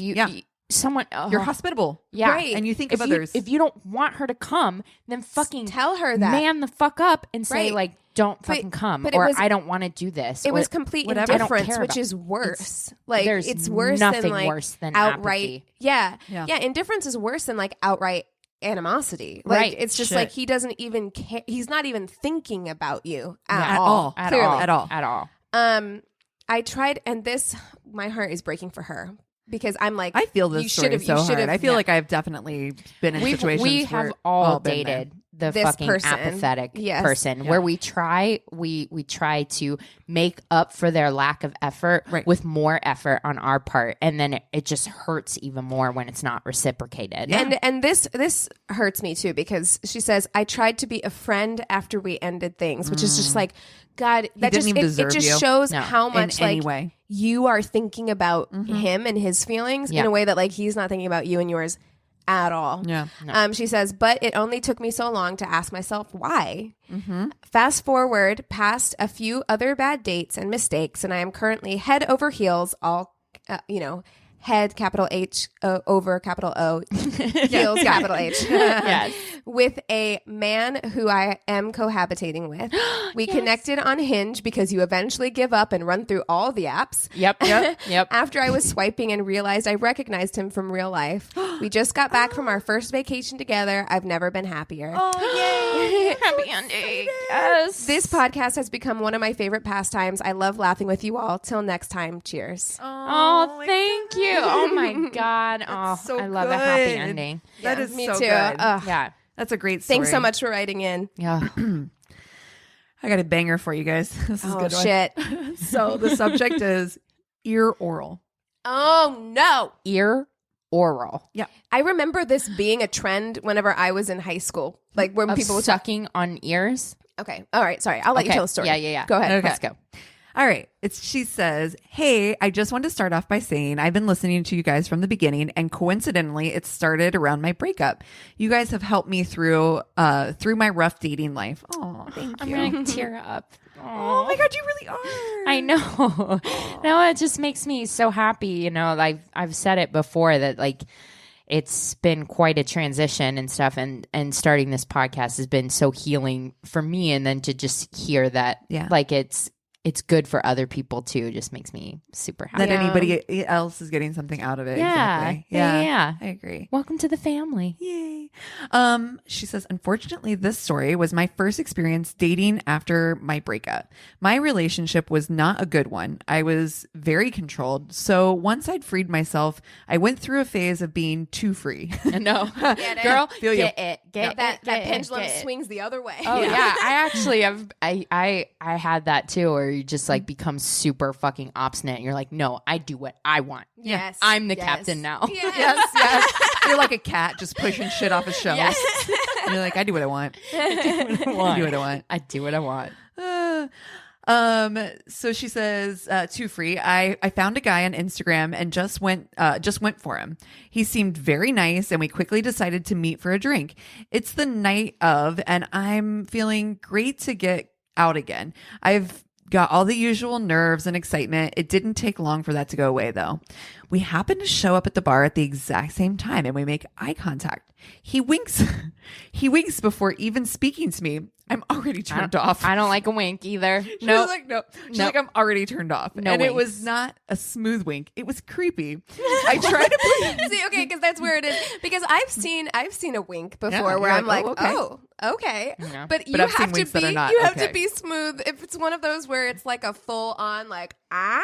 Someone. You're hospitable. Yeah. Right. And you think If of you, others. if you don't want her to come, then fucking tell her that. man the fuck up and say Right. like, don't fucking come, but it or was- I don't want to do this. It was or complete whatever. I don't indifference, care which about- is worse. Like there's it's worse nothing than like worse than outright. apathy. Yeah. Yeah. Indifference is worse than like outright animosity. Like Right. it's just Shit. like he doesn't even care. He's not even thinking about you at At all. all. At Clearly. all. At all. At all. I tried, and this, my heart is breaking for her because I'm like, I feel this you story should've- so you hard. should've- I feel yeah. like I've definitely been in situations We where have all been there. dated the This fucking person. apathetic Yes. person where we try to make up for their lack of effort Right. with more effort on our part, and then it just hurts even more when it's not reciprocated. And this hurts me too because she says I tried to be a friend after we ended things, which is just like, God, that didn't just even it deserve just you. shows No. how In much any like way. you are thinking about him and his feelings in Yeah. a way that like he's not thinking about you and yours at all. Yeah. She says, but it only took me so long to ask myself why. Fast forward past a few other bad dates and mistakes, and I am currently head over heels, all, head, capital H, over, capital O, heels, capital H, Yes. with a man who I am cohabitating with. We connected on Hinge because you eventually give up and run through all the apps. Yep. After I was swiping and realized I recognized him from real life. We just got back from our first vacation together. I've never been happier. Oh, Happy ending. Yes. This podcast has become one of my favorite pastimes. I love laughing with you all. Till next time, cheers. Oh, thank you. Oh my God. Oh, so I love a happy good. ending. That Yeah, is me so too. good. Yeah. That's a great story. Thanks so much for writing in. Yeah. I got a banger for you guys. This is a Oh, good one. shit. So the subject is ear oral. Oh, no. Ear oral. I remember this being a trend whenever I was in high school. Like when Of people would talk. sucking on ears. Okay. All right. Sorry. I'll let you tell the story. Yeah. Go ahead. Okay. Let's go. All right. She says, hey, I just wanted to start off by saying I've been listening to you guys from the beginning, and coincidentally, it started around my breakup. You guys have helped me through my rough dating life. Oh, thank I'm you. going to tear up. Oh my God, you really are. I know. No, it just makes me so happy. You know, I've said it before that like it's been quite a transition and stuff, and starting this podcast has been so healing for me, and then to just hear that like it's good for other people too just makes me super happy. That anybody else is getting something out of it. Yeah. Exactly. Yeah. I agree. Welcome to the family. Yay. She says, unfortunately, this story was my first experience dating after my breakup. My relationship was not a good one. I was very controlled. So once I'd freed myself, I went through a phase of being too free. No. Get it. Girl, Feel you. get it. Get That it, pendulum get it. swings the other way. Oh yeah. I actually have I had that too, or you just like become super fucking obstinate and you're like, no, I do what I want. Yes. I'm the captain now. Yes. You're like a cat just pushing shit off a shelf. Yes. And you're like, I do what I want. I do what I want. I do what I want. So she says, to Free, I found a guy on Instagram and just went for him. He seemed very nice and we quickly decided to meet for a drink. It's the night of and I'm feeling great to get out again. I've got all the usual nerves and excitement. It didn't take long for that to go away though. We happen to show up at the bar at the exact same time and we make eye contact. He winks. He winks before even speaking to me. I'm already turned off. I don't like a wink either. She's like, no. She's like, I'm already turned off. No and winks. it was not a smooth wink. It was creepy. I tried to See, okay, because that's where it is. Because I've seen a wink before Yeah, where you're I'm like, like, oh, okay. Yeah. But you I've seen have to winks that are be not you have okay. to be smooth. If it's one of those where it's like a full on like No.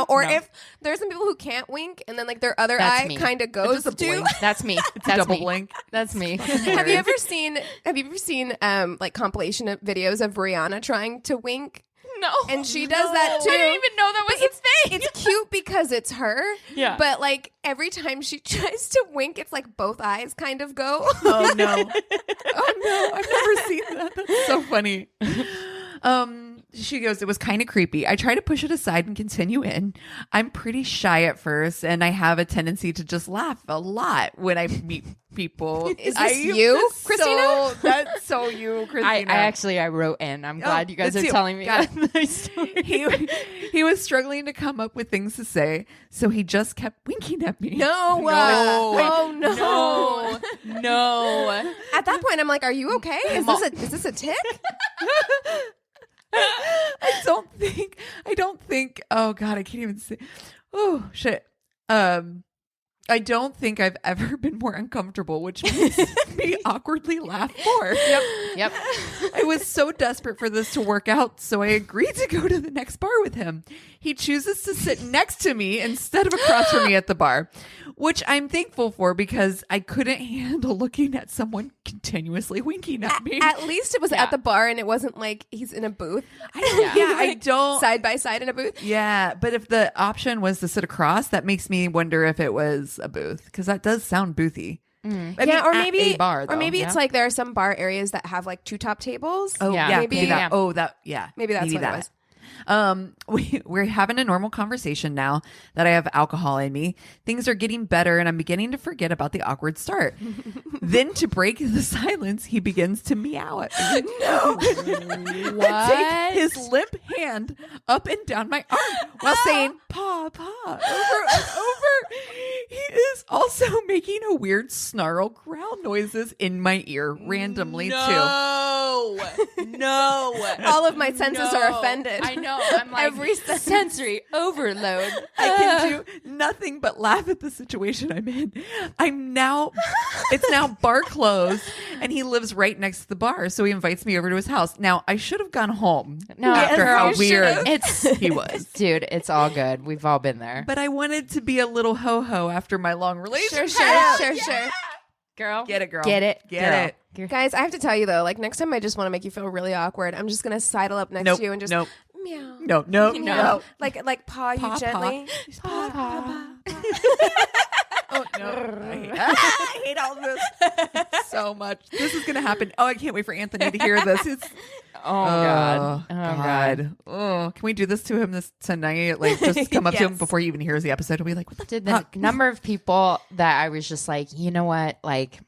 or No. if there's some people who can't wink and then like their other That's eye me. kind of goes It's a to. blink. That's me. It's a That's double me. blink. That's me. Have you ever seen like compilation of videos of Rihanna trying to wink? No. And she does that too. I didn't even know that was But a thing. It's cute because it's her. Yeah. But like every time she tries to wink, it's like both eyes kind of go. Oh no. Oh no. I've never seen that. That's so funny. She goes, it was kind of creepy. I try to push it aside and continue in. I'm pretty shy at first, and I have a tendency to just laugh a lot when I meet people. Is this you, Christina? That's so you, Christina. I wrote in. I'm glad you guys that's are you. telling me Got that nice story. he was struggling to come up with things to say, so he just kept winking at me. No. Oh no. No. At that point, I'm like, "Are you okay? Is this a tick?" I don't think. Oh God, I can't even say. Oh shit. I don't think I've ever been more uncomfortable, which makes me awkwardly laugh more. Yep. I was so desperate for this to work out, so I agreed to go to the next bar with him. He chooses to sit next to me instead of across from me at the bar, which I'm thankful for because I couldn't handle looking at someone continuously winking at me. At least it was at the bar, and it wasn't like he's in a booth. I don't. Side by side in a booth. Yeah, but if the option was to sit across, that makes me wonder if it was a booth because that does sound boothy. I mean, or at maybe a bar, though. it's like there are some bar areas that have like 2 top tables. Oh Yeah. yeah, Maybe- maybe that. Yeah. Oh that. Yeah, Maybe that's what it was. We're having a normal conversation now that I have alcohol in me. Things are getting better and I'm beginning to forget about the awkward start. Then to break the silence, he begins to meow at me. No. What? Take his limp hand up and down my arm while saying paw, paw, over and over. He is also making a weird snarl growl noises in my ear randomly too. No. All of my senses are offended. I know. I'm like Every sensory overload. I can do nothing but laugh at the situation I'm in. It's now bar closed and he lives right next to the bar. So he invites me over to his house. Now I should have gone home No, after girl, how you weird should've. he was. Dude, it's all good. We've all been there. But I wanted to be a little ho-ho after my long relationship. Sure. Girl. Get it, girl. Get it. Get girl. it. Guys, I have to tell you though, like next time I just want to make you feel really awkward. I'm just gonna sidle up next to you and just meow. No. Like paw you Paw, gently. paw. Oh no. I hate all this so much. This is gonna happen. Oh, I can't wait for Anthony to hear this. Oh God. Oh, can we do this to him tonight? Like just come up to him before he even hears the episode and be like, what the Dude, the fuck? number of people that I was just like, you know what? Like,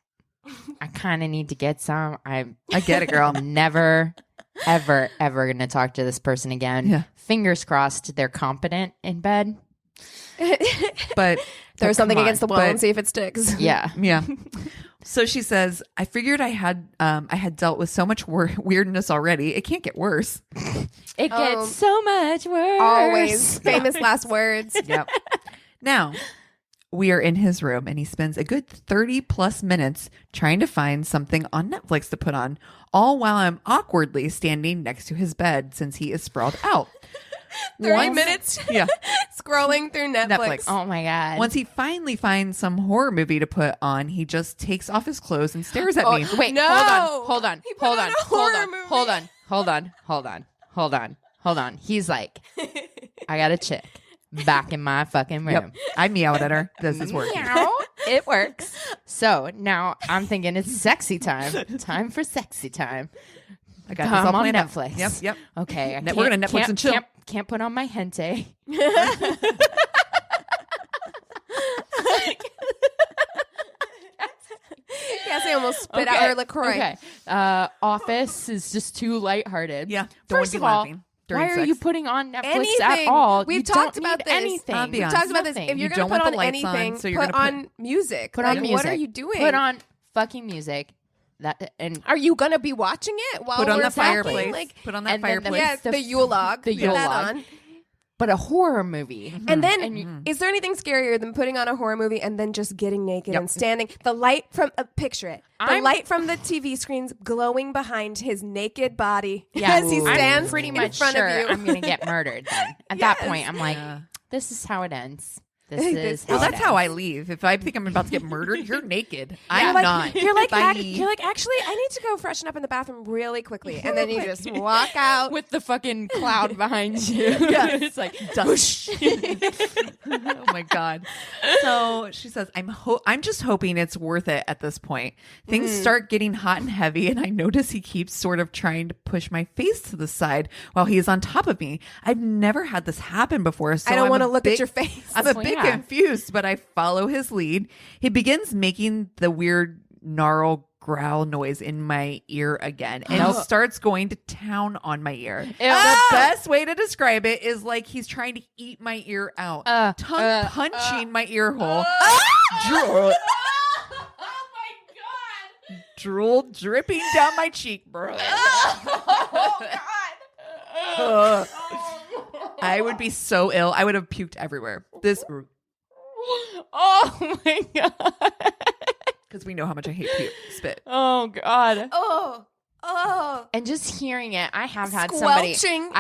I kind of need to get some. I get it, girl. I'm never, ever going to talk to this person again. Yeah. Fingers crossed they're competent in bed. But Throw something come on. against the wall But- and see if it sticks. Yeah. Yeah. So she says, I figured I had dealt with so much weirdness already. It can't get worse. It gets so much worse. Always. Famous last words. Yep. Now, we are in his room and he spends a good 30 plus minutes trying to find something on Netflix to put on, all while I'm awkwardly standing next to his bed since he is sprawled out. 30 minutes Yeah. scrolling through Netflix. Oh my God. Once he finally finds some horror movie to put on, he just takes off his clothes and stares at me. Wait, No. hold on. He put on a horror movie. Hold on. hold on. He's like, I got a chick back in my fucking room. Yep. I meowed at her. This is working. Meow. It works. So now I'm thinking it's sexy time. Time for sexy time. I got this Come all on planned out. Netflix. Yep. Okay. We're gonna Netflix and chill. Can't put on my hentai. Cassie almost spit out her LaCroix. Okay. Office is just too lighthearted. Yeah. Don't First be of all, laughing during why are sex. you putting on Netflix Anything. at all? We've You talked don't about need this. anything. Ambiance. We've talked about this. Nothing. If you're You going don't to want put the on lights on, anything, so you're put gonna on music. Put on Like, music. What are you doing? Put on fucking music. That and Are you going to be watching it while Put on we're the talking? fireplace. Like, Put on that and then fireplace. yeah, the the Yule log. the Put Yule that log. on. but a horror movie. And then, is there anything scarier than putting on a horror movie and then just getting naked and standing? The light from, picture it. The light from the TV screens glowing behind his naked body as he stands I'm pretty in much front sure of you. I'm going to get murdered then. At that point, I'm like, this is how it ends. This is how Well, it that's how ends. I leave. If I think I'm about to get murdered, you're naked. I'm You're like, not. You're like, Bye. you're like, actually, I need to go freshen up in the bathroom really quickly, and then you just walk out. with the fucking cloud behind you. It's like Dust. Oh my god. So she says, I'm just hoping it's worth it at this point. Things start getting hot and heavy, and I notice he keeps sort of trying to push my face to the side while he is on top of me. I've never had this happen before, so I don't I'm want to a look bit- at your face. I'm a Well, bit yeah. confused, but I follow his lead. He begins making the weird gnarl growl noise in my ear again and starts going to town on my ear. The best way to describe it is like he's trying to eat my ear out. Tongue punching my ear hole. Drool. Drool dripping down my cheek, bro. I would be so ill. I would have puked everywhere. This oh my god. because we know how much I hate spit. Oh god. Oh, And just hearing it, I have had Squelching.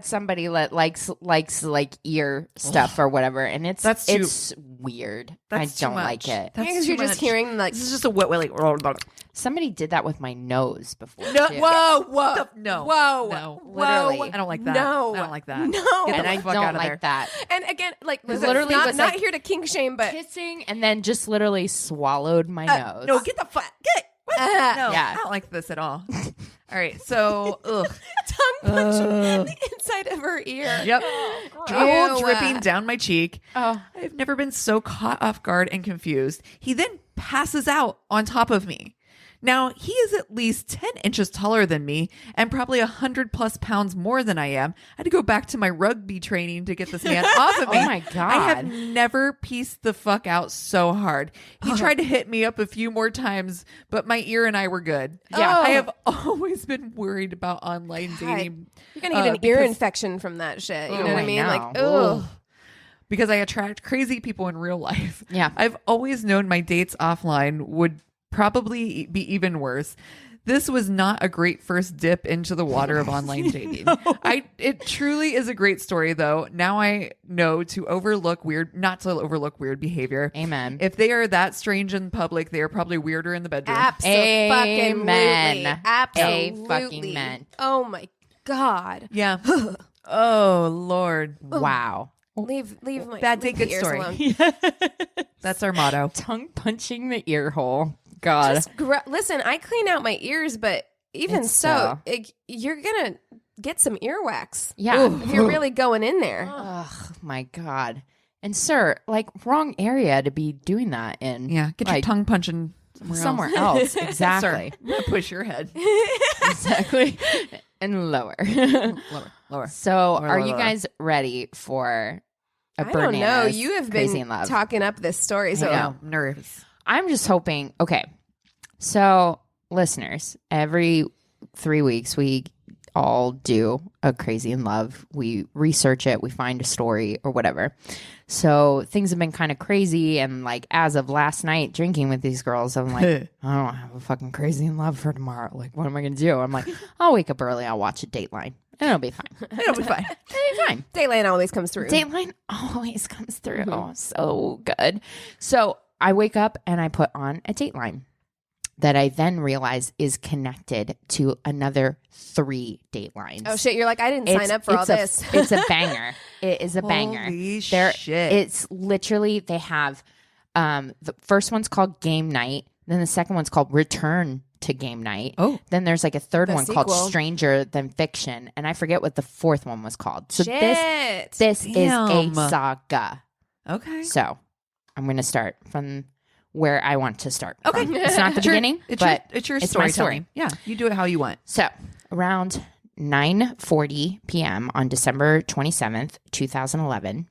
somebody that likes like ear stuff or whatever, and it's weird. That's I too don't like much. it. That's because too you're just much. hearing like, This is just a wet like. Somebody did that with my nose before. No, too. whoa, No, whoa, no, literally. I don't like that. No. I don't like that. No. Get And the I fuck don't out of like there. that. And again, like, listen, literally not, was not like- here to kink shame, but Kissing and then just literally swallowed my nose. No, get the fuck. Get. What? No, Yeah. I don't like this at all. All right, so tongue punching the inside of her ear. yep, drool Ew. dripping down my cheek. Oh. I've never been so caught off guard and confused. He then passes out on top of me. Now, he is at least 10 inches taller than me and probably 100+ pounds more than I am. I had to go back to my rugby training to get this man off of me. Oh my God. I have never pieced the fuck out so hard. He tried to hit me up a few more times, but my ear and I were good. Yeah. I have always been worried about online dating. You're gonna get an ear because- infection from that shit. You know Oh, what I I mean? Like, know. ugh. because I attract crazy people in real life. Yeah. I've always known my dates offline would probably be even worse. This was not a great first dip into the water of online dating. It truly is a great story though. Now I know not to overlook weird behavior. Amen. If they are that strange in public, they are probably weirder in the bedroom. Absolutely. Amen. Absolutely. fucking men. Oh my God. Yeah. Oh Lord. Wow. Leave my Bad date, leave the good ears story. alone. That's our motto. Tongue punching the ear hole. God. Just listen, I clean out my ears, but even It's so, you're gonna get some earwax. Yeah. If you're really going in there. Oh my God. And sir, like wrong area to be doing that in. Yeah. Get your like, tongue punching somewhere else. somewhere else. Exactly. Sir, I'm gonna push your head. Exactly. And lower. Lower. So Lower, are lower, you lower. guys ready for a I don't know. bananas You have crazy been in love? talking up this story, so I'm nervous. I'm just hoping. Okay. So, listeners, every 3 weeks, we all do a crazy in love. We research it, we find a story or whatever. So, things have been kind of crazy. And, like, as of last night, drinking with these girls, I'm like, I don't have a fucking crazy in love for tomorrow. Like, what am I going to do? I'm like, I'll wake up early, I'll watch a Dateline, and it'll be fine. It'll be fine. It'll be fine. Dateline always comes through. Dateline always comes through. So good. So I wake up and I put on a Dateline. that I then realize is connected to another 3 Datelines. Oh shit! You're like, I didn't sign up for all this. It's a banger. It is a banger. Holy shit! It's literally, they have the first one's called Game Night, then the second one's called Return to Game Night. Oh, then there's like a third The one sequel. called Stranger Than Fiction, and I forget what the fourth one was called. So Shit. this is Damn. a saga. okay. So I'm going to start from where I want to start. Okay. from. It's not the beginning, It's but it's your it's story. my story. Yeah, you do it how you want. So around 9:40 p.m. on December 27th, 2011,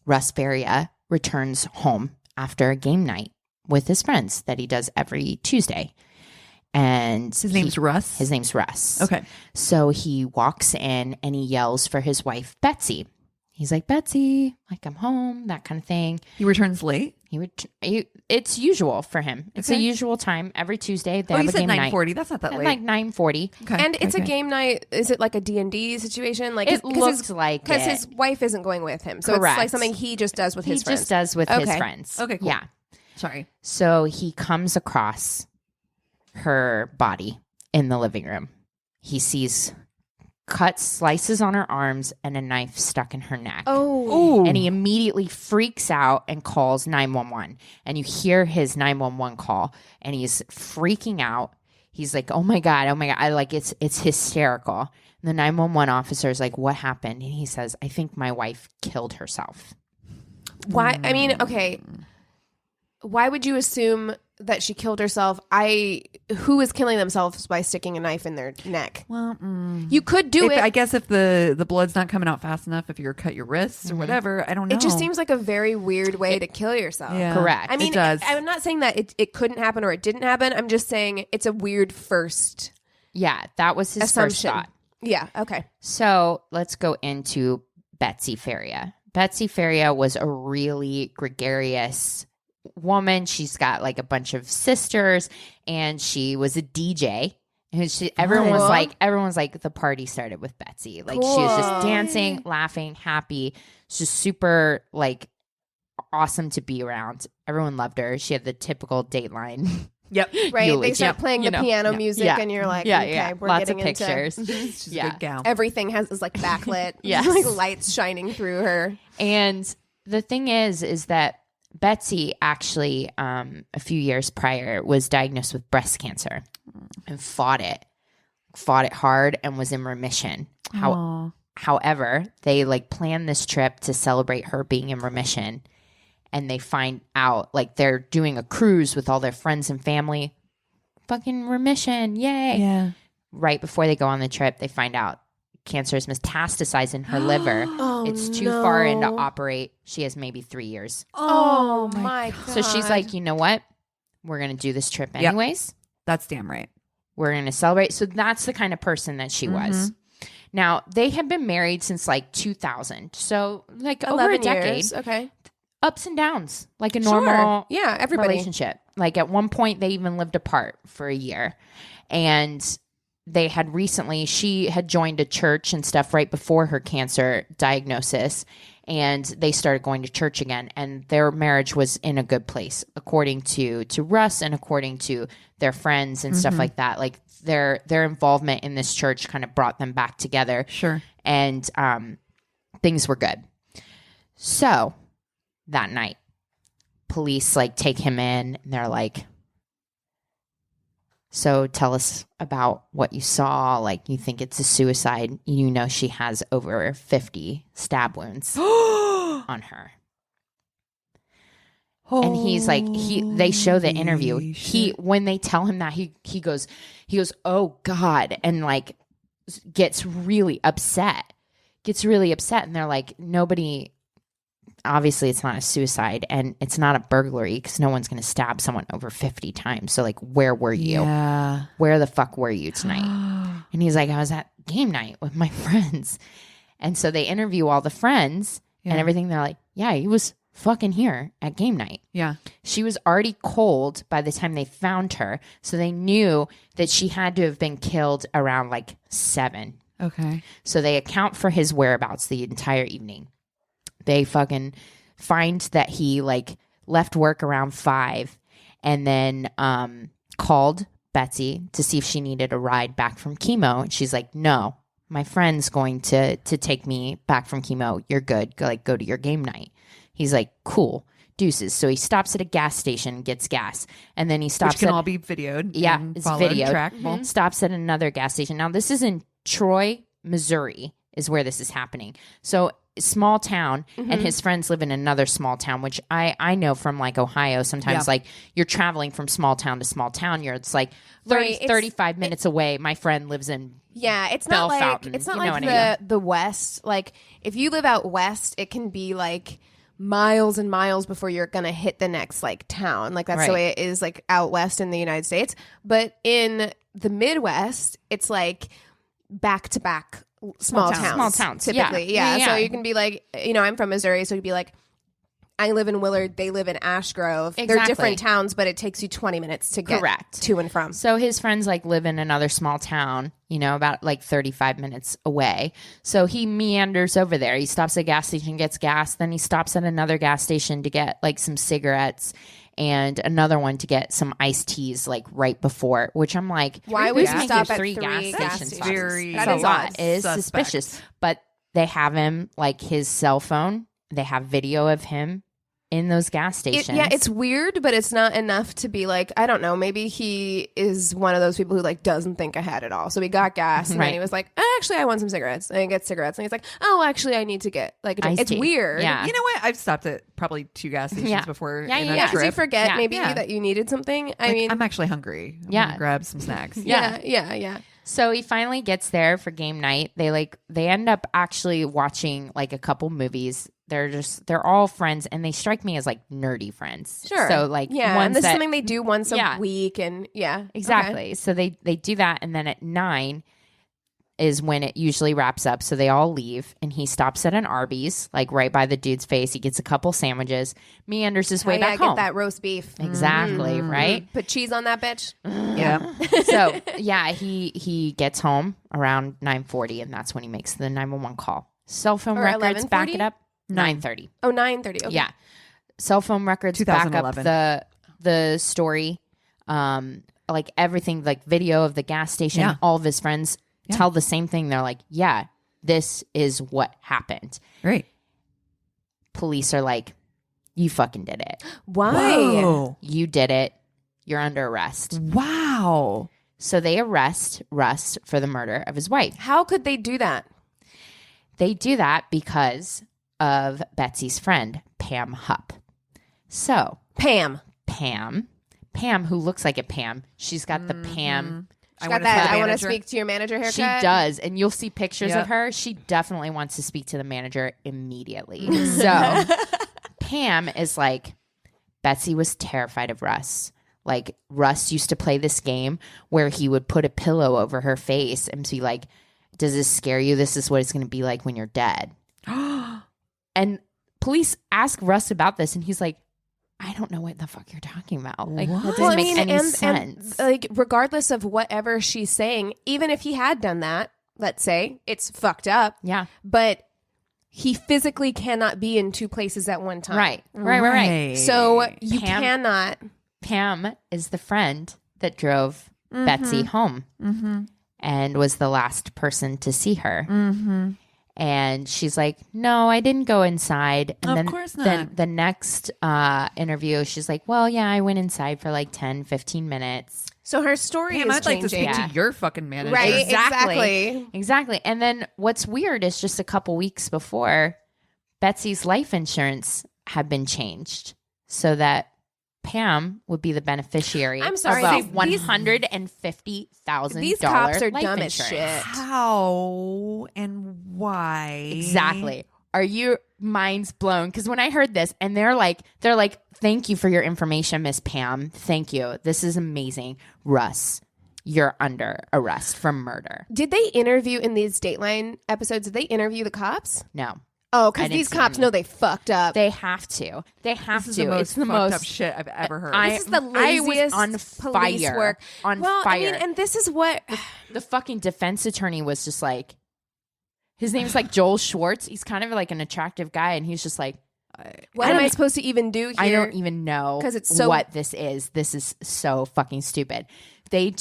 Russ Faria returns home after a game night with his friends that he does every Tuesday. And His name's Russ. His name's Russ. Okay. So he walks in and he yells for his wife, Betsey. He's like, Betsey, like, I'm home, that kind of thing. He returns late. It's usual for him. It's Okay. a usual time. Every Tuesday they Oh, have you a said game night. 9:40. That's not that At late. like 9:40. Okay. And it's a Okay. game night. Is it like a D&D situation? Like It looks like because it. his wife isn't going with him, so Correct. it's like something he just does with He his friends. just does with his Okay. friends. Okay, cool. Yeah. Sorry. So he comes across her body in the living room. He sees cut slices on her arms and a knife stuck in her neck. Oh, And he immediately freaks out and calls 911. And you hear his 911 call and he's freaking out. He's like, oh my God. I like, it's hysterical. And the 911 officer is like, what happened? And he says, I think my wife killed herself. why? I mean, okay. Why would you assume that she killed herself? Who is killing themselves by sticking a knife in their neck? Well, You could do it. I guess if the blood's not coming out fast enough, if you're cut your wrists or whatever, I don't know. It just seems like a very weird way to kill yourself. Yeah. Correct. I mean, it does. I'm not saying that it couldn't happen or it didn't happen. I'm just saying it's a weird first Yeah, that was his first assumption. thought. Yeah. Okay. So let's go into Betsey Faria. Betsey Faria was a really gregarious woman. She's got like a bunch of sisters, and she was a DJ. And everyone was like, the party started with Betsey. Like she was just Cool. dancing, laughing, happy. It's just super like awesome to be around. Everyone loved her. She had the typical Dateline. Yep. Right. Yulie. They start playing the piano music, and you're like, okay, we're lots of getting into pictures. She's a Yeah. good gal. everything is like backlit. Yes. Like lights shining through her. And the thing is that Betsey actually, a few years prior, was diagnosed with breast cancer and fought it hard, and was in remission. Aw. However, they like planned this trip to celebrate her being in remission, and they find out like they're doing a cruise with all their friends and family. Fucking remission, yay! Yeah. Right before they go on the trip, they find out cancer is metastasized in her liver. Oh, It's too far in to operate. She has maybe 3 years. Oh my God. So she's like, you know what? We're going to do this trip anyways. That's damn right. We're going to celebrate. So that's the kind of person that she was. Now, they had been married since like 2000. So like over a 11 decade. years. Okay. Ups and downs, like a Sure. normal Yeah, everybody. relationship. Like at one point, they even lived apart for a year. And they had recently, she had joined a church and stuff right before her cancer diagnosis, and they started going to church again, and their marriage was in a good place according to Russ and according to their friends and stuff like that. Like their involvement in this church kind of brought them back together. Sure. And things were good. So that night, police like take him in, and they're like, so tell us about what you saw. Like, you think it's a suicide. You know she has over 50 stab wounds on her. And he's like, they show the interview. When they tell him that, he goes, oh God, and like gets really upset. And they're like, nobody, obviously it's not a suicide and it's not a burglary because no one's going to stab someone over 50 times. So like, where were you? Yeah. Where the fuck were you tonight? And he's like, I was at game night with my friends. And so they interview all the friends and everything. They're like, yeah, he was fucking here at game night. Yeah. She was already cold by the time they found her. So they knew that she had to have been killed around like 7. Okay. So they account for his whereabouts the entire evening. They fucking find that he like left work around 5, and then called Betsey to see if she needed a ride back from chemo. And she's like, no, my friend's going to take me back from chemo. You're good. Go to your game night. He's like, cool. Deuces. So he stops at a gas station, gets gas, and then he stops. Which can all be videoed. Yeah, and it's followed, videoed. trackable. Stops at another gas station. Now this is in Troy, Missouri, is where this is happening. So small town, and his friends live in another small town, which I know from like Ohio. Sometimes like you're traveling from small town to small town. It's like 35 minutes away. My friend lives in it's Bell not like Fountain. it's not You know like what I the West. Like if you live out west, it can be like miles and miles before you're gonna hit the next like town. Like that's the way it is like out west in the United States. But in the Midwest, it's like back to back small towns typically. Yeah. So you can be like, I'm from Missouri, so you'd be like, I live in Willard, they live in Ash Grove. Exactly. They're different towns, but it takes you 20 minutes to get to and from. So his friends like live in another small town, about like 35 minutes away. So he meanders over there. He stops at a gas station, gets gas. Then he stops at another gas station to get like some cigarettes and another one to get some iced teas like right before, which I'm like, why would you stop at three gas stations? stations? That's a lot. odd. It is suspicious. But they have him like his cell phone. They have video of him in those gas stations. It's weird, but it's not enough to be like, I don't know, maybe he is one of those people who like doesn't think ahead at all. So he got gas and then he was like, actually I want some cigarettes. And he gets cigarettes and he's like, oh, actually I need to get like it's weird. Yeah. You know what? I've stopped at probably 2 gas stations before in a because trip. you forget maybe that you needed something. I mean, I'm actually hungry. I'm gonna grab some snacks. Yeah. So he finally gets there for game night. They end up actually watching like a couple movies. They're all friends, and they strike me as like nerdy friends. Sure. So like and this is something they do once a week, and exactly. Okay. So they do that, and then at 9 is when it usually wraps up. So they all leave, and he stops at an Arby's, like right by the dude's face. He gets a couple sandwiches, meanders his way back home. Get that roast beef. Exactly, right? Put cheese on that bitch. Yeah. So he gets home around 9:40, and that's when he makes the 911 call. Cell phone records back it up. 9:30. Oh, 9:30. Okay. Yeah. Cell phone records back up 2011. the story. Like everything, like video of the gas station. Yeah. All of his friends tell the same thing. They're like, yeah, this is what happened. Right. Police are like, you fucking did it. Why? Whoa. You did it. You're under arrest. Wow. So they arrest Russ for the murder of his wife. How could they do that? They do that because of Betsey's friend, Pam Hupp. So Pam, who looks like a Pam. She's got the Pam. I want to speak to your manager haircut. She does, and you'll see pictures of her. She definitely wants to speak to the manager immediately. So Pam is like, Betsey was terrified of Russ. Like Russ used to play this game where he would put a pillow over her face and be like, does this scare you? This is what it's going to be like when you're dead. And police ask Russ about this, and he's like, I don't know what the fuck you're talking about. Like, that doesn't make any sense. And, like, regardless of whatever she's saying, even if he had done that, let's say, it's fucked up. Yeah. But he physically cannot be in 2 places at one time. Right. So you cannot. Pam is the friend that drove Betsey home and was the last person to see her. And she's like, no, I didn't go inside. And of course not. Then the next interview, she's like, well, yeah, I went inside for like 10, 15 minutes. So her story Pam, is I'd changing. like to speak to your fucking manager. Right, exactly. And then what's weird is just a couple weeks before, Betsey's life insurance had been changed so that Pam would be the beneficiary I'm sorry, of $150,000. These cops are life dumb as insurance. shit. How and why? Exactly. Are you minds blown? Because when I heard this, and they're like, thank you for your information, Miss Pam. Thank you. This is amazing. Russ, you're under arrest for murder. Did they interview in these Dateline episodes? Did they interview the cops? No. Oh, because these cops know they fucked up. They have to. They have This to. is the most fucked up shit I've ever heard. This is the laziest I was on police fire. work. On well, fire. I mean, and this is what The fucking defense attorney was just like, his name's like Joel Schwartz. He's kind of like an attractive guy, and he's just like, What am I supposed to even do here? I don't even know 'Cause it's so- what this is. This is so fucking stupid. They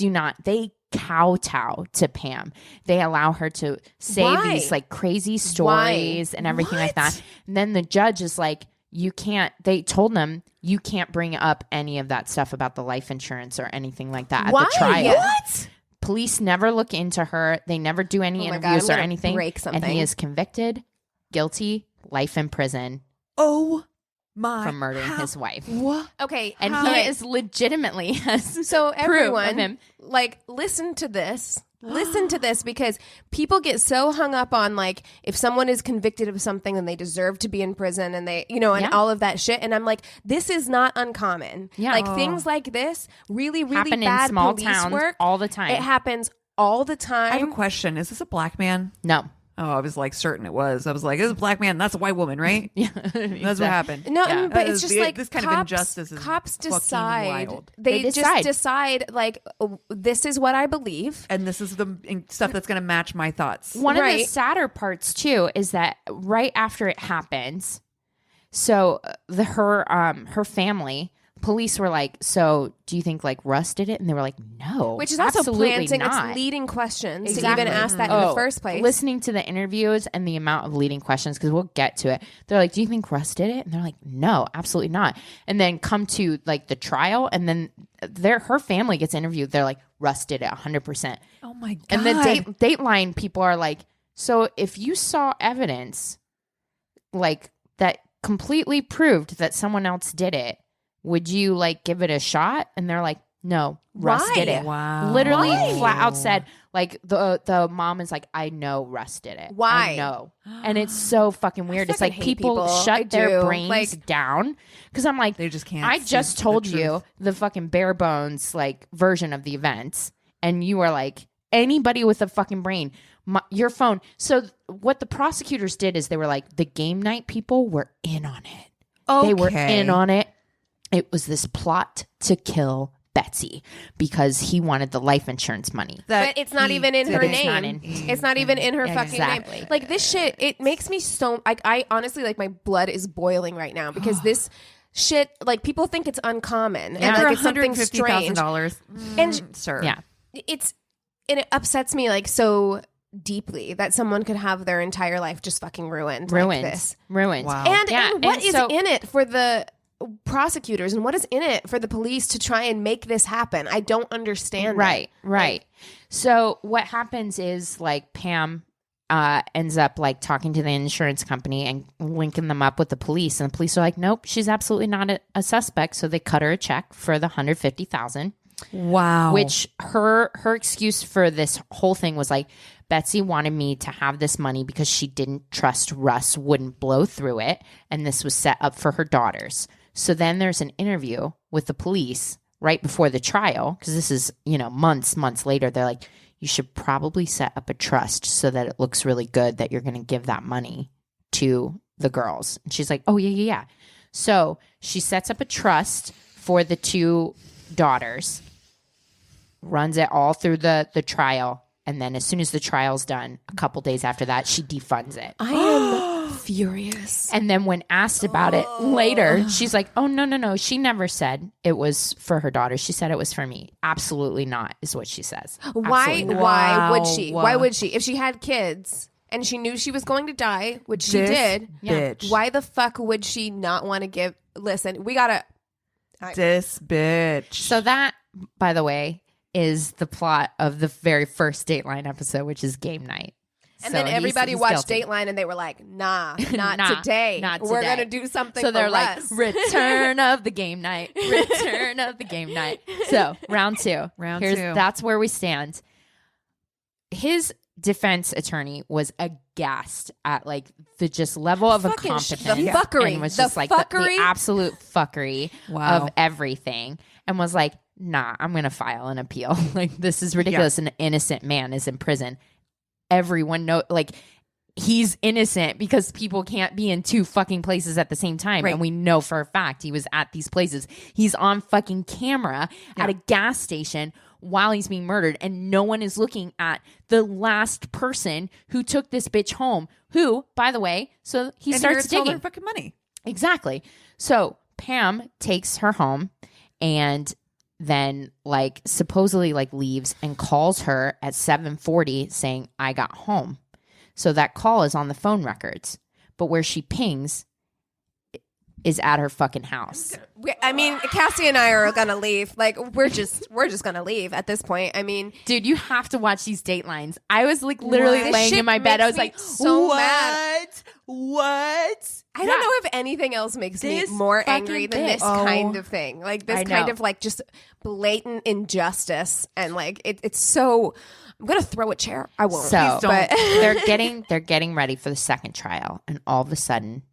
kowtow to Pam. They allow her to say Why? these like crazy stories and everything like that. And then the judge is like, they told them you can't bring up any of that stuff about the life insurance or anything like that at Why? the trial. What? Police never look into her. They never do any Oh my God, interviews I'm or gonna anything. break something. And he is convicted, guilty, life in prison Oh my! for murdering his wife. What? Okay. And all he right. is legitimately has So proof of everyone, him. like, listen to this. Listen to this, because people get so hung up on, like, if someone is convicted of something, then they deserve to be in prison, and they, and Yeah. all of that shit. And I'm like, this is not uncommon. Yeah. Like, things like this, really, really Happen bad in small police towns work all the time. It happens all the I have time. a question. Is this a black man? No. Oh, I was like certain it was. I was like, this is a black man. That's a white woman, right? Yeah. That's what happened. No, Yeah. but it's just like this kind cops, of injustice is cops fucking decide. wild. They They just decide, like, this is what I believe. And this is the stuff that's going to match my thoughts. One of the Right. sadder parts too is that right after it happens, so her family, police were like, "So do you think like Russ did it?" And they were like, "No," Which is also absolutely planting. not. It's leading questions Exactly. to even ask that in the first place. Listening to the interviews and the amount of leading questions, because we'll get to it. They're like, "Do you think Russ did it?" And they're like, "No, absolutely not." And then come to like the trial, and then her family gets interviewed. They're like, "Russ did it 100%." Oh my god! And the Dateline people are like, "So if you saw evidence like that completely proved that someone else did it, would you like give it a shot?" And they're like, "No, Russ Why? did it." Wow. Literally Why? flat out said, like the mom is like, "I know Russ did it. Why? I know." And it's so fucking weird. It's fucking like hate people people. shut I their do. brains Like- down, because I'm like, They just can't. I see just the told truth. you the fucking bare bones like version of the events, and you are like, anybody with a fucking brain, your phone. So what the prosecutors did is they were like, the game night people were in on it. They were Okay. in on it. It was this plot to kill Betsey because he wanted the life insurance money. But it's not even in her It's name. not in- It's not even in her fucking Exactly. name. Like, this shit, it makes me so, like, I honestly, like, my blood is boiling right now because this shit, like, people think it's uncommon and After like it's something strange. $150,000, And sir. Yeah. And it upsets me, like, so deeply that someone could have their entire life just fucking ruined like this. Ruined. Wow. And, Yeah, and what and is so- in it for the prosecutors, and what is in it for the police to try and make this happen? I don't understand. Right, it. right. So what happens is like Pam ends up like talking to the insurance company and linking them up with the police, and the police are like, "Nope, she's absolutely not a suspect." So they cut her a check for the $150,000. Wow. Which her excuse for this whole thing was like, Betsey wanted me to have this money because she didn't trust Russ wouldn't blow through it, and this was set up for her daughters. So then there's an interview with the police right before the trial, because this is, months later. They're like, you should probably set up a trust so that it looks really good that you're going to give that money to the girls. And she's like, oh, yeah. So she sets up a trust for the two daughters, runs it all through the trial, and then as soon as the trial's done, a couple days after that, she defunds it. I am furious. And then when asked about it later, she's like, oh, no. She never said it was for her daughter. She said it was for me. Absolutely not, is what she says. Why? Absolutely not. Why would Wow. she? Why would she? If she had kids and she knew she was going to die, which she This did, bitch. why the fuck would she not want to give? Listen, we gotta. This bitch. So that, by the way, is the plot of the very first Dateline episode, which is game night. And So then everybody he's watched guilty. Dateline and they were like, nah, not Nah, today. not We're today. gonna do something. So they're for like, us. return of the game night. Return of the game night. So round two. Round two. That's where we stand. His defense attorney was aghast at like the just level of Fucking incompetence. the fuckery. And was The just like fuckery. the absolute fuckery Wow. of everything. And was like, nah, I'm going to file an appeal. Like, this is ridiculous. An innocent man is in prison. Everyone know, like, he's innocent because people can't be in two fucking places at the same time. Right. And we know for a fact he was at these places. He's on fucking camera at a gas station while he's being murdered, and no one is looking at the last person who took this bitch home, who, by the way, so he And here starts it's all digging. their fucking money. Exactly. So Pam takes her home and then like supposedly like leaves and calls her at 7:40 saying, I got home. So that call is on the phone records. But where she pings is at her fucking house. I mean, Cassie and I are gonna leave. Like, we're just gonna leave at this point. I mean, dude, you have to watch these Datelines. I was like literally laying in my bed. I was like, so what? Mad. What? I don't know if anything else makes me more angry than this kind of thing. Like this kind of like just blatant injustice, and like it's so. I'm gonna throw a chair. I won't. So but they're getting ready for the second trial, and all of a sudden,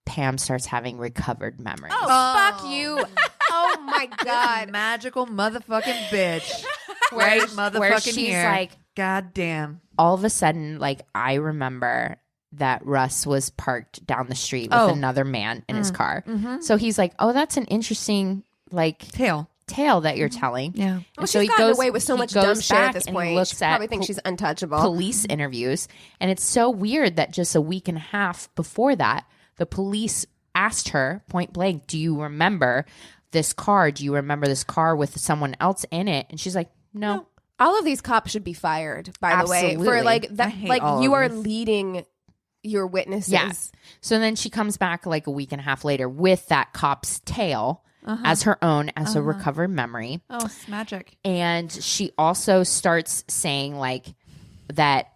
Pam starts having recovered memories. Oh, fuck you! Oh my god, magical motherfucking bitch! Where motherfucking she's here. like, God damn! All of a sudden, like I remember that Russ was parked down the street with another man in his car. Mm-hmm. So he's like, "Oh, that's an interesting like tale that you're telling." Yeah. Well, so she's gotten away with so much dumb shit at this point. Looks she probably thinks she's untouchable. Police interviews, and it's so weird that just a week and a half before that, the police asked her point blank, "Do you remember this car? Do you remember this car with someone else in it?" And she's like, "No." All of these cops should be fired. By the way, for like that, like you are leading your witnesses. Yeah. So then she comes back like a week and a half later with that cop's tale as her own, as a recovered memory. Oh, it's magic. And she also starts saying like that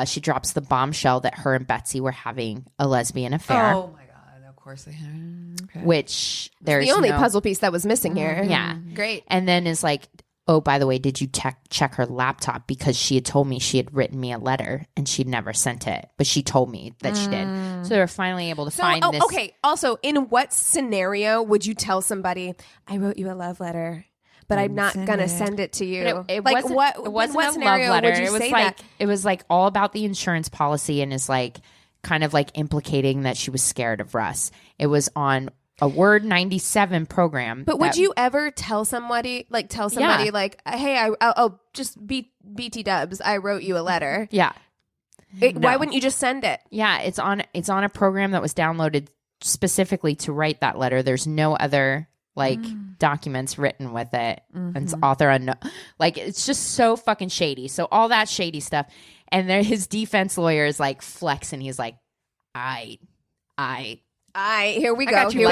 she drops the bombshell that her and Betsey were having a lesbian affair. Oh my God. Of course they have. Okay. Which there's the only puzzle piece that was missing here. Yeah. Great. And then is like, oh, by the way, did you check her laptop? Because she had told me she had written me a letter and she'd never sent it. But she told me that she did. So they were finally able to find this. Okay. Also, in what scenario would you tell somebody, I wrote you a love letter, but I'm not going to send it to you? It like, wasn't, it wasn't a love letter. Would you it was say like that? it was like all about the insurance policy and is like kind of like implicating that she was scared of Russ. It was on a Word 97 program. But would you ever tell somebody like, hey, I'll just BT dubs, I wrote you a letter. Yeah. Why wouldn't you just send it? Yeah, it's on a program that was downloaded specifically to write that letter. There's no other like documents written with it. And it's author unknown. Like it's just so fucking shady. So all that shady stuff. And then his defense lawyer is like flexing. He's like, Here we go. Here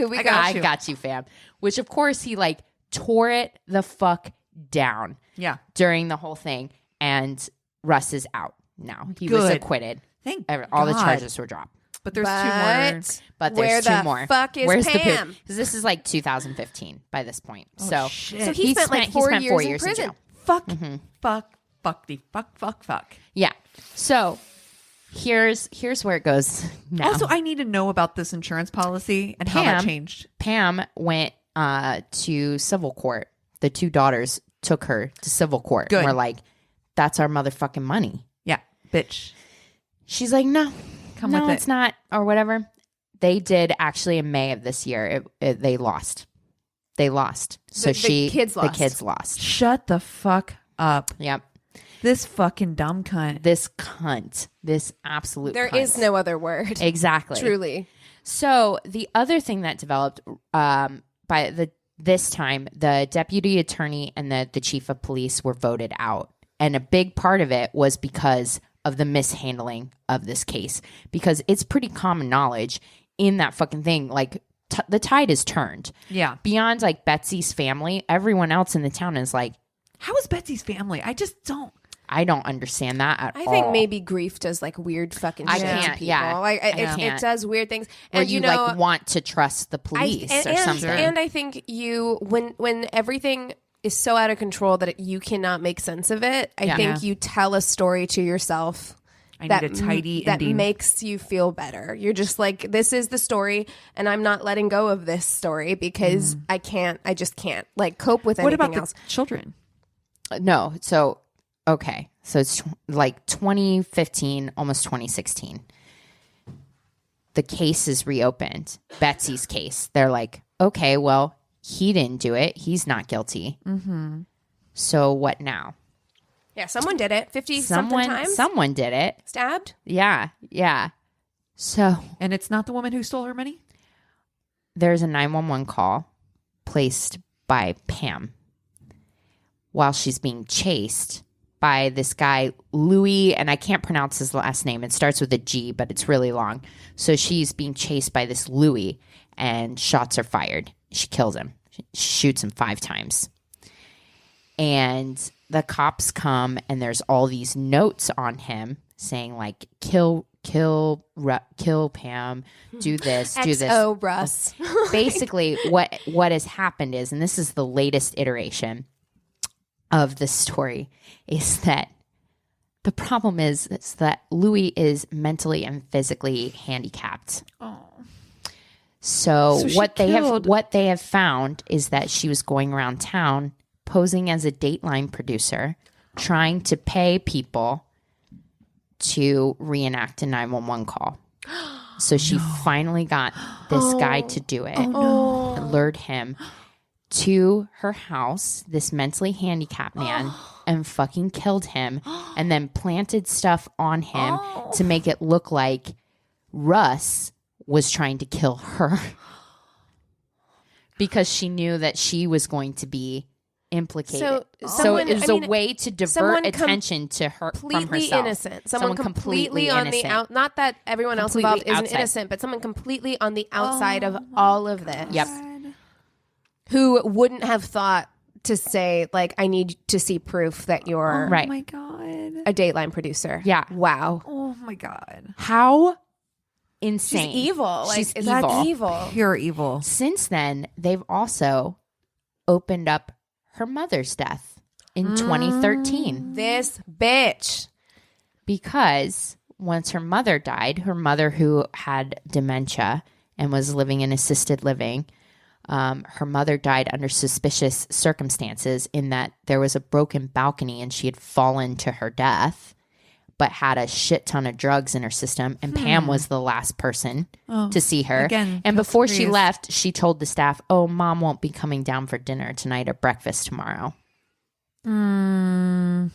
we go. I got you, fam. Which of course he like tore it the fuck down. Yeah. During the whole thing, and Russ is out now. He was acquitted. Thank all the God. charges were dropped. But there's two more. But there's two more. Where the fuck is Where's Pam? Because this is like 2015 by this point. So he spent like 4 years in prison. jail. Fuck. Fuck. Yeah. So here's where it goes now. Also, I need to know about this insurance policy and how that changed. Pam went to civil court. The two daughters took her to civil court. Good. And were like, that's our motherfucking money. Yeah, bitch. She's like, no, Come with it. it's not, or whatever. They did actually in May of this year. They lost. So the kids lost. The kids lost. Shut the fuck up. Yep. This fucking dumb cunt. This cunt. This absolute There cunt. is no other word. Exactly. Truly. So the other thing that developed this time, the deputy attorney and the chief of police were voted out. And a big part of it was because of the mishandling of this case. Because it's pretty common knowledge in that fucking thing. Like, the tide is turned. Yeah. Beyond, like, Betsey's family, everyone else in the town is like, how is Betsey's family? I just don't. I don't understand that at all. I think maybe grief does like weird fucking shit to people. Yeah. Like It does weird things. Where And you like want to trust the police or something. And I think when everything is so out of control that you cannot make sense of it, I think you tell a story to yourself. I need a tidy ending. That makes you feel better. You're just like, this is the story, and I'm not letting go of this story because I just can't like cope with anything else. What about the children? No. So, okay. So it's like 2015, almost 2016. The case is reopened. Betsey's case. They're like, okay, well, he didn't do it. He's not guilty. Mm-hmm. So what now? Yeah, someone did it 50-something times. Someone did it. Stabbed? Yeah. So. And it's not the woman who stole her money? there's a 911 call placed by Pam while she's being chased by this guy, Louis, and I can't pronounce his last name. It starts with a G, but it's really long. So she's being chased by this Louis, and shots are fired. She kills him. She shoots him 5 times. And the cops come, and there's all these notes on him saying, like, kill Pam, do this, do this. XO Russ. Basically, what has happened is, and this is the latest iteration of the story, is that the problem is that Louis is mentally and physically handicapped. Oh. So what killed. they have found is that she was going around town posing as a Dateline producer, trying to pay people to reenact a 911 call. So she finally got this guy to do it. Lured him to her house, this mentally handicapped man, and fucking killed him, and then planted stuff on him to make it look like Russ was trying to kill her because she knew that she was going to be implicated. So it was a way to divert attention to her from Completely herself. innocent. Someone completely on the out. Not that everyone else involved isn't innocent, but someone completely on the outside of all of this. Yep. Who wouldn't have thought to say, like, I need to see proof that you're Right. Oh my God. a Dateline producer. Yeah. Wow. Oh my God. How insane. She's evil. Like, She's is that evil. evil? Pure evil. Since then, they've also opened up her mother's death in 2013 This bitch. because once her mother died, her mother who had dementia and was living in assisted living, her mother died under suspicious circumstances in that there was a broken balcony and she had fallen to her death, but had a shit ton of drugs in her system. And Pam was the last person to see her. Again, and before she curious. left, she told the staff, "Oh, Mom won't be coming down for dinner tonight or breakfast tomorrow." And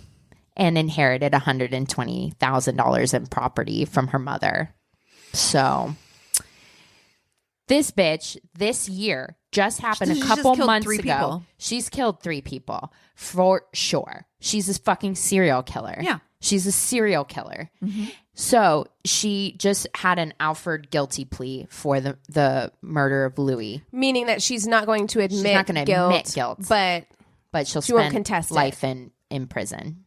inherited $120,000 in property from her mother. So this bitch this year just happened She's a just couple killed months 3 ago. people. She's killed 3 people for sure. She's a fucking serial killer. Yeah. She's a serial killer. So she just had an Alford guilty plea for the murder of Louis. Meaning that she's not going to admit, not gonna admit guilt. but But she'll She won't spend contest it. life in prison.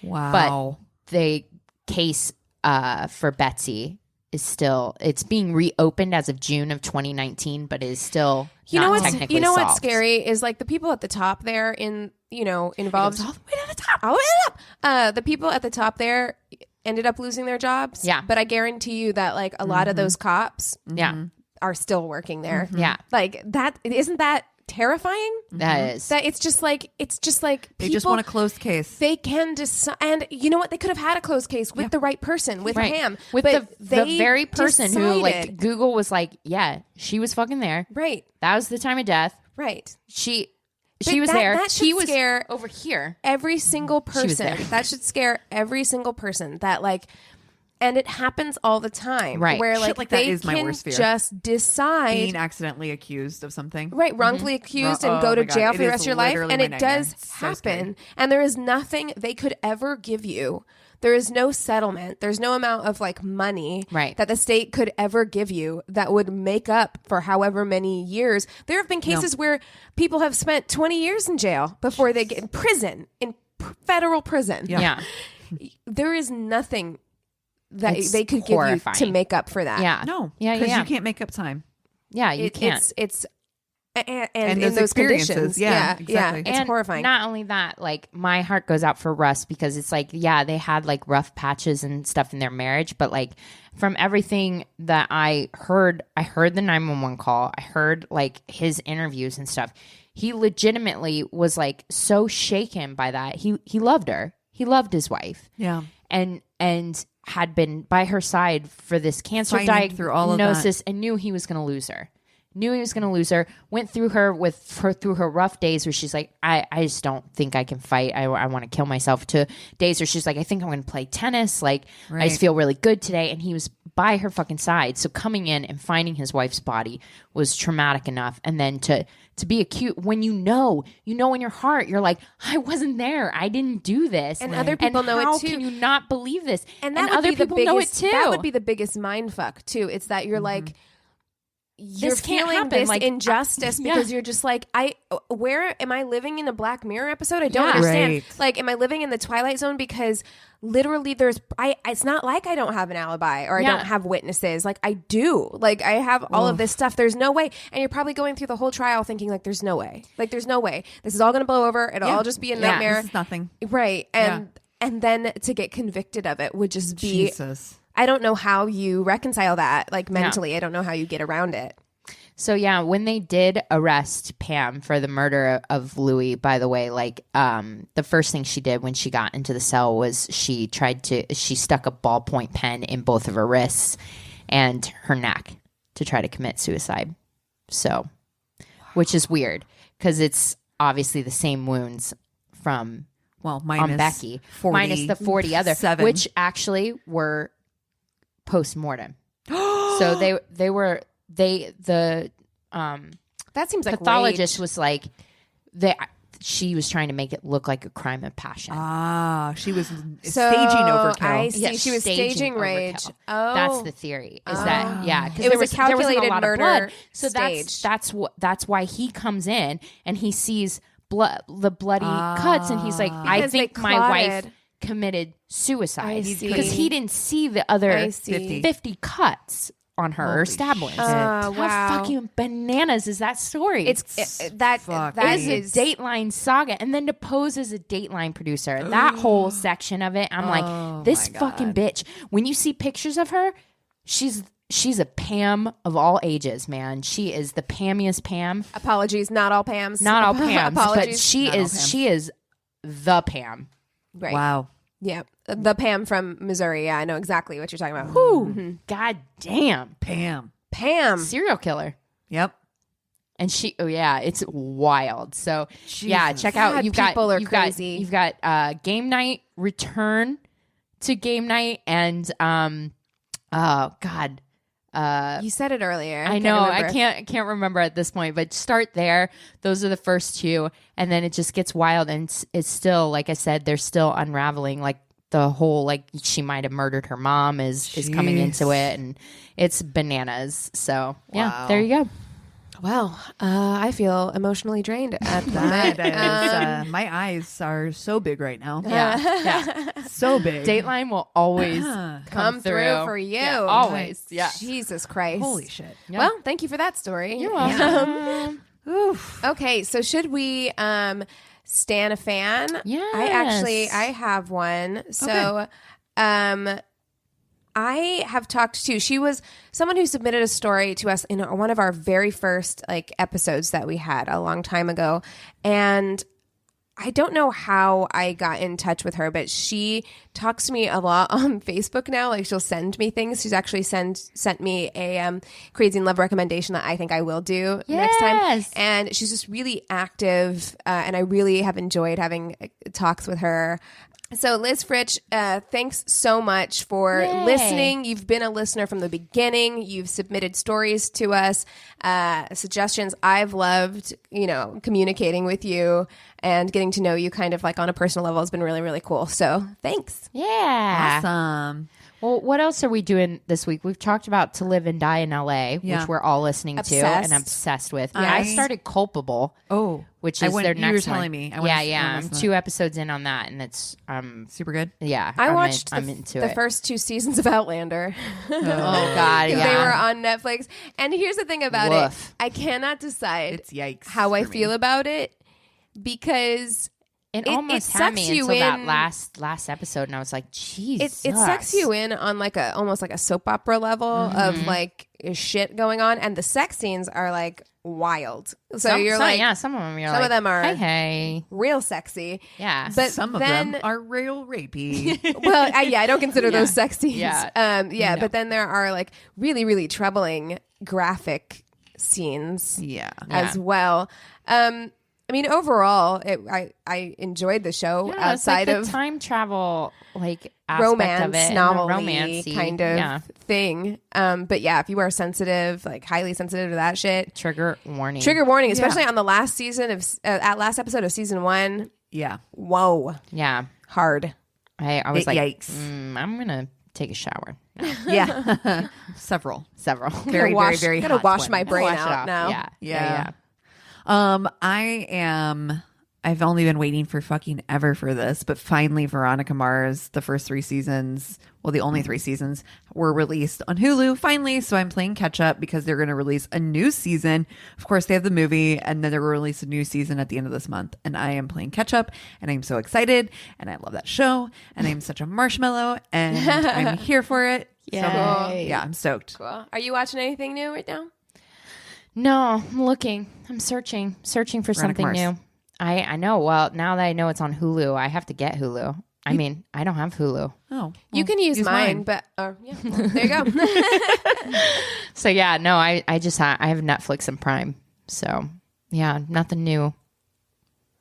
Wow. The case for Betsey is still, it's being reopened as of June of 2019, but is still not technically you know what's solved. scary is like the people at the top there involved all the way to the top. all the way up. The people at the top there ended up losing their jobs. Yeah. But I guarantee you that like a lot of those cops Yeah. are still working there. Yeah. Like that, isn't that terrifying? That is. That it's just like They people, just want a closed case. they can decide, and you know what? They could have had a closed case with the right person, with Right. Pam, With but the they very person who, like, decided- Google was like, yeah, she was fucking there. right, That was the time of death. right. She But was that- there. that should He was scare over here. every single She was person. there. That should scare every single person. That like, and it happens all the time, Right. Where Shit like, like that they is my can worst fear. just decide. Being accidentally accused of something. Right, wrongfully accused and Oh go to my God. jail It for the is rest of your life. literally And my it nightmare. does It's so scary. happen. And there is nothing they could ever give you. There is no settlement. There's no amount of like money Right. that the state could ever give you that would make up for however many years. There have been cases where people have spent 20 years in jail before they get in prison, in federal prison. Yeah. There is nothing that It's they could give you to horrifying. make up for that. Yeah. No. Yeah. Because Yeah. you can't make up time. Yeah. You can't. It's and And in those those experiences. conditions, Yeah, exactly. it's And horrifying. Not only that, like my heart goes out for Russ because it's like, yeah, they had like rough patches and stuff in their marriage, but like from everything that I heard the 911 call, I heard like his interviews and stuff. He legitimately was like so shaken by that. He loved her. He loved his wife. Yeah. And had been by her side for this cancer Fighting through all of that. diagnosis and knew he was going to lose her. Went through her through her rough days where she's like, I just don't think I can fight. I want to kill myself, to days where she's like, I think I'm going to play tennis. Like, I Right. just feel really good today. And he was by her fucking side. So coming in and finding his wife's body was traumatic enough. And then to be accused when you know in your heart, you're like, I wasn't there. I didn't do this. And other people know it too. How can you not believe this? And that other people know it too. That would be the biggest mind fuck too. It's that you're like, you're This can't feeling happen. this Like, injustice because you're just like, where am I living in a Black Mirror episode? I don't understand. Right. Like, am I living in the Twilight Zone? Because literally it's not like I don't have an alibi or I don't have witnesses. Like, I do. Like, I have all of this stuff. There's no way. And you're probably going through the whole trial thinking like, there's no way. Like, there's no way. This is all going to blow over. It'll all just be a nightmare. This is nothing. Right. And then to get convicted of it would just be, Jesus. I don't know how you reconcile that. Like, mentally, I don't know how you get around it. So yeah, when they did arrest Pam for the murder of Louis, by the way, like the first thing she did when she got into the cell was she stuck a ballpoint pen in both of her wrists and her neck to try to commit suicide. So, which is weird because it's obviously the same wounds from on Becky, minus the 40 other, which actually were post-mortem. So the that seems like pathologist rage. was like she was trying to make it look like a crime of passion. She was staging So, overkill. I see. Yeah, She was staging rage. overkill. Oh, That's the theory. Is that because It was a calculated a lot murder of blood. So stage. that's why he comes in and he sees the bloody cuts and he's like, I Because think they my wife clotted. committed suicide I see. because he didn't see the other I see. 50 cuts on her or stab wounds. wow. How fucking bananas is that story? That It is a Dateline saga, and then to pose as a Dateline producer, that whole section of it, I'm like, this fucking bitch. When you see pictures of her, she's a Pam of all ages, man. She is the Pammiest Pam. Apologies, not all Pams. Not all Pams, but Apologies. she is the Pam. Right. Wow. Yeah, the Pam from Missouri. Yeah, I know exactly what you're talking about. Whew. God damn. Pam. Serial killer. Yep. And it's wild. So yeah, check out. God, people are crazy. You've got Game Night return to Game Night, and oh God, You said it earlier. I know I can't remember at this point, but start there. Those are the first two, and then it just gets wild, and it's still, like I said, they're still unraveling. Like the whole, like she might have murdered her mom is coming into it, and it's bananas. So yeah, there you go. Well, I feel emotionally drained at the moment. That is, my eyes are so big right now. Yeah. So big. Dateline will always Come through for you. Yeah, always. Yeah. Jesus Christ. Holy shit. Yeah. Well, thank you for that story. You're welcome. Oof. Okay, so should we stan a fan? Yes. I have one. So I have talked to, she was someone who submitted a story to us in one of our very first episodes that we had a long time ago. And I don't know how I got in touch with her, but she talks to me a lot on Facebook now. Like, she'll send me things. She's actually sent me a Crazy in Love recommendation that I think I will do next time. And she's just really active, and I really have enjoyed having talks with her. So Liz Fritch, thanks so much for listening. You've been a listener from the beginning. You've submitted stories to us, suggestions. I've loved, communicating with you and getting to know you kind of like on a personal level has been really, really cool. So thanks. Yeah. Awesome. Well, what else are we doing this week? We've talked about To Live and Die in LA, which we're all listening to and obsessed with. I started Culpable. Which is their next one. You were telling me. I'm 2 episodes in on that, and it's super good. Yeah, I watched I'm into the it. first 2 seasons of Outlander. Oh God, yeah. They were on Netflix. And here's the thing about it. I cannot decide It's yikes how I feel about it because it almost had me until that last episode, and I was like, Jesus. It sucks you in on almost like a soap opera level of shit going on, and the sex scenes are wild. So some of them are hey, real sexy. Yeah, but some of them are real rapey. Well, I don't consider those sex scenes. Yeah, but then there are really, really troubling graphic scenes. Yeah. As well. I mean, overall, I enjoyed the show outside it's like of the time travel, like aspect romance, of it, novelty romance-y, kind of thing. But yeah, if you are sensitive, like highly sensitive to that shit, trigger warning. trigger warning, especially on the last season of last episode of season 1. Yeah. Whoa. Yeah, Hard. I was like, yikes. I'm gonna take a shower. No. Yeah. Several. Very, very Gotta hot wash one. my brain Wash it out off. now. Yeah. I've only been waiting for fucking ever for this, but finally Veronica Mars, the first 3 seasons, well, the only 3 seasons were released on Hulu finally. So I'm playing catch up because they're going to release a new season. Of course, they have the movie and then they're going to release a new season at the end of this month. And I am playing catch up and I'm so excited and I love that show and I'm such a marshmallow and I'm here for it. Yay. So, yeah, I'm stoked. Cool. Are you watching anything new right now? No, I'm looking. I'm searching for something Mars. new. I know. Well, now that I know it's on Hulu, I have to get Hulu. I mean, I don't have Hulu. Oh, You can use mine, but yeah, well, there you go. So yeah, no, I just I have Netflix and Prime. So yeah, nothing new.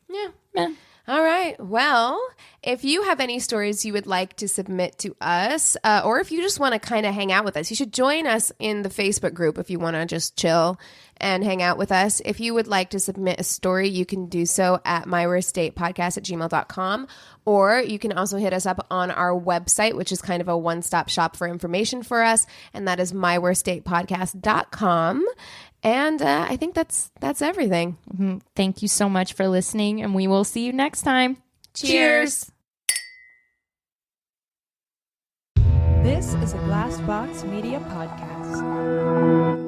Yeah. All right. Well, if you have any stories you would like to submit to us, or if you just want to kind of hang out with us, you should join us in the Facebook group if you want to just chill and hang out with us. If you would like to submit a story, you can do so at myworstdatepodcast@gmail.com, or you can also hit us up on our website, which is kind of a one-stop shop for information for us, and that is myworstdatepodcast.com. And I think that's everything. Thank you so much for listening, and we will see you next time. Cheers. This is a Glass Box Media Podcast.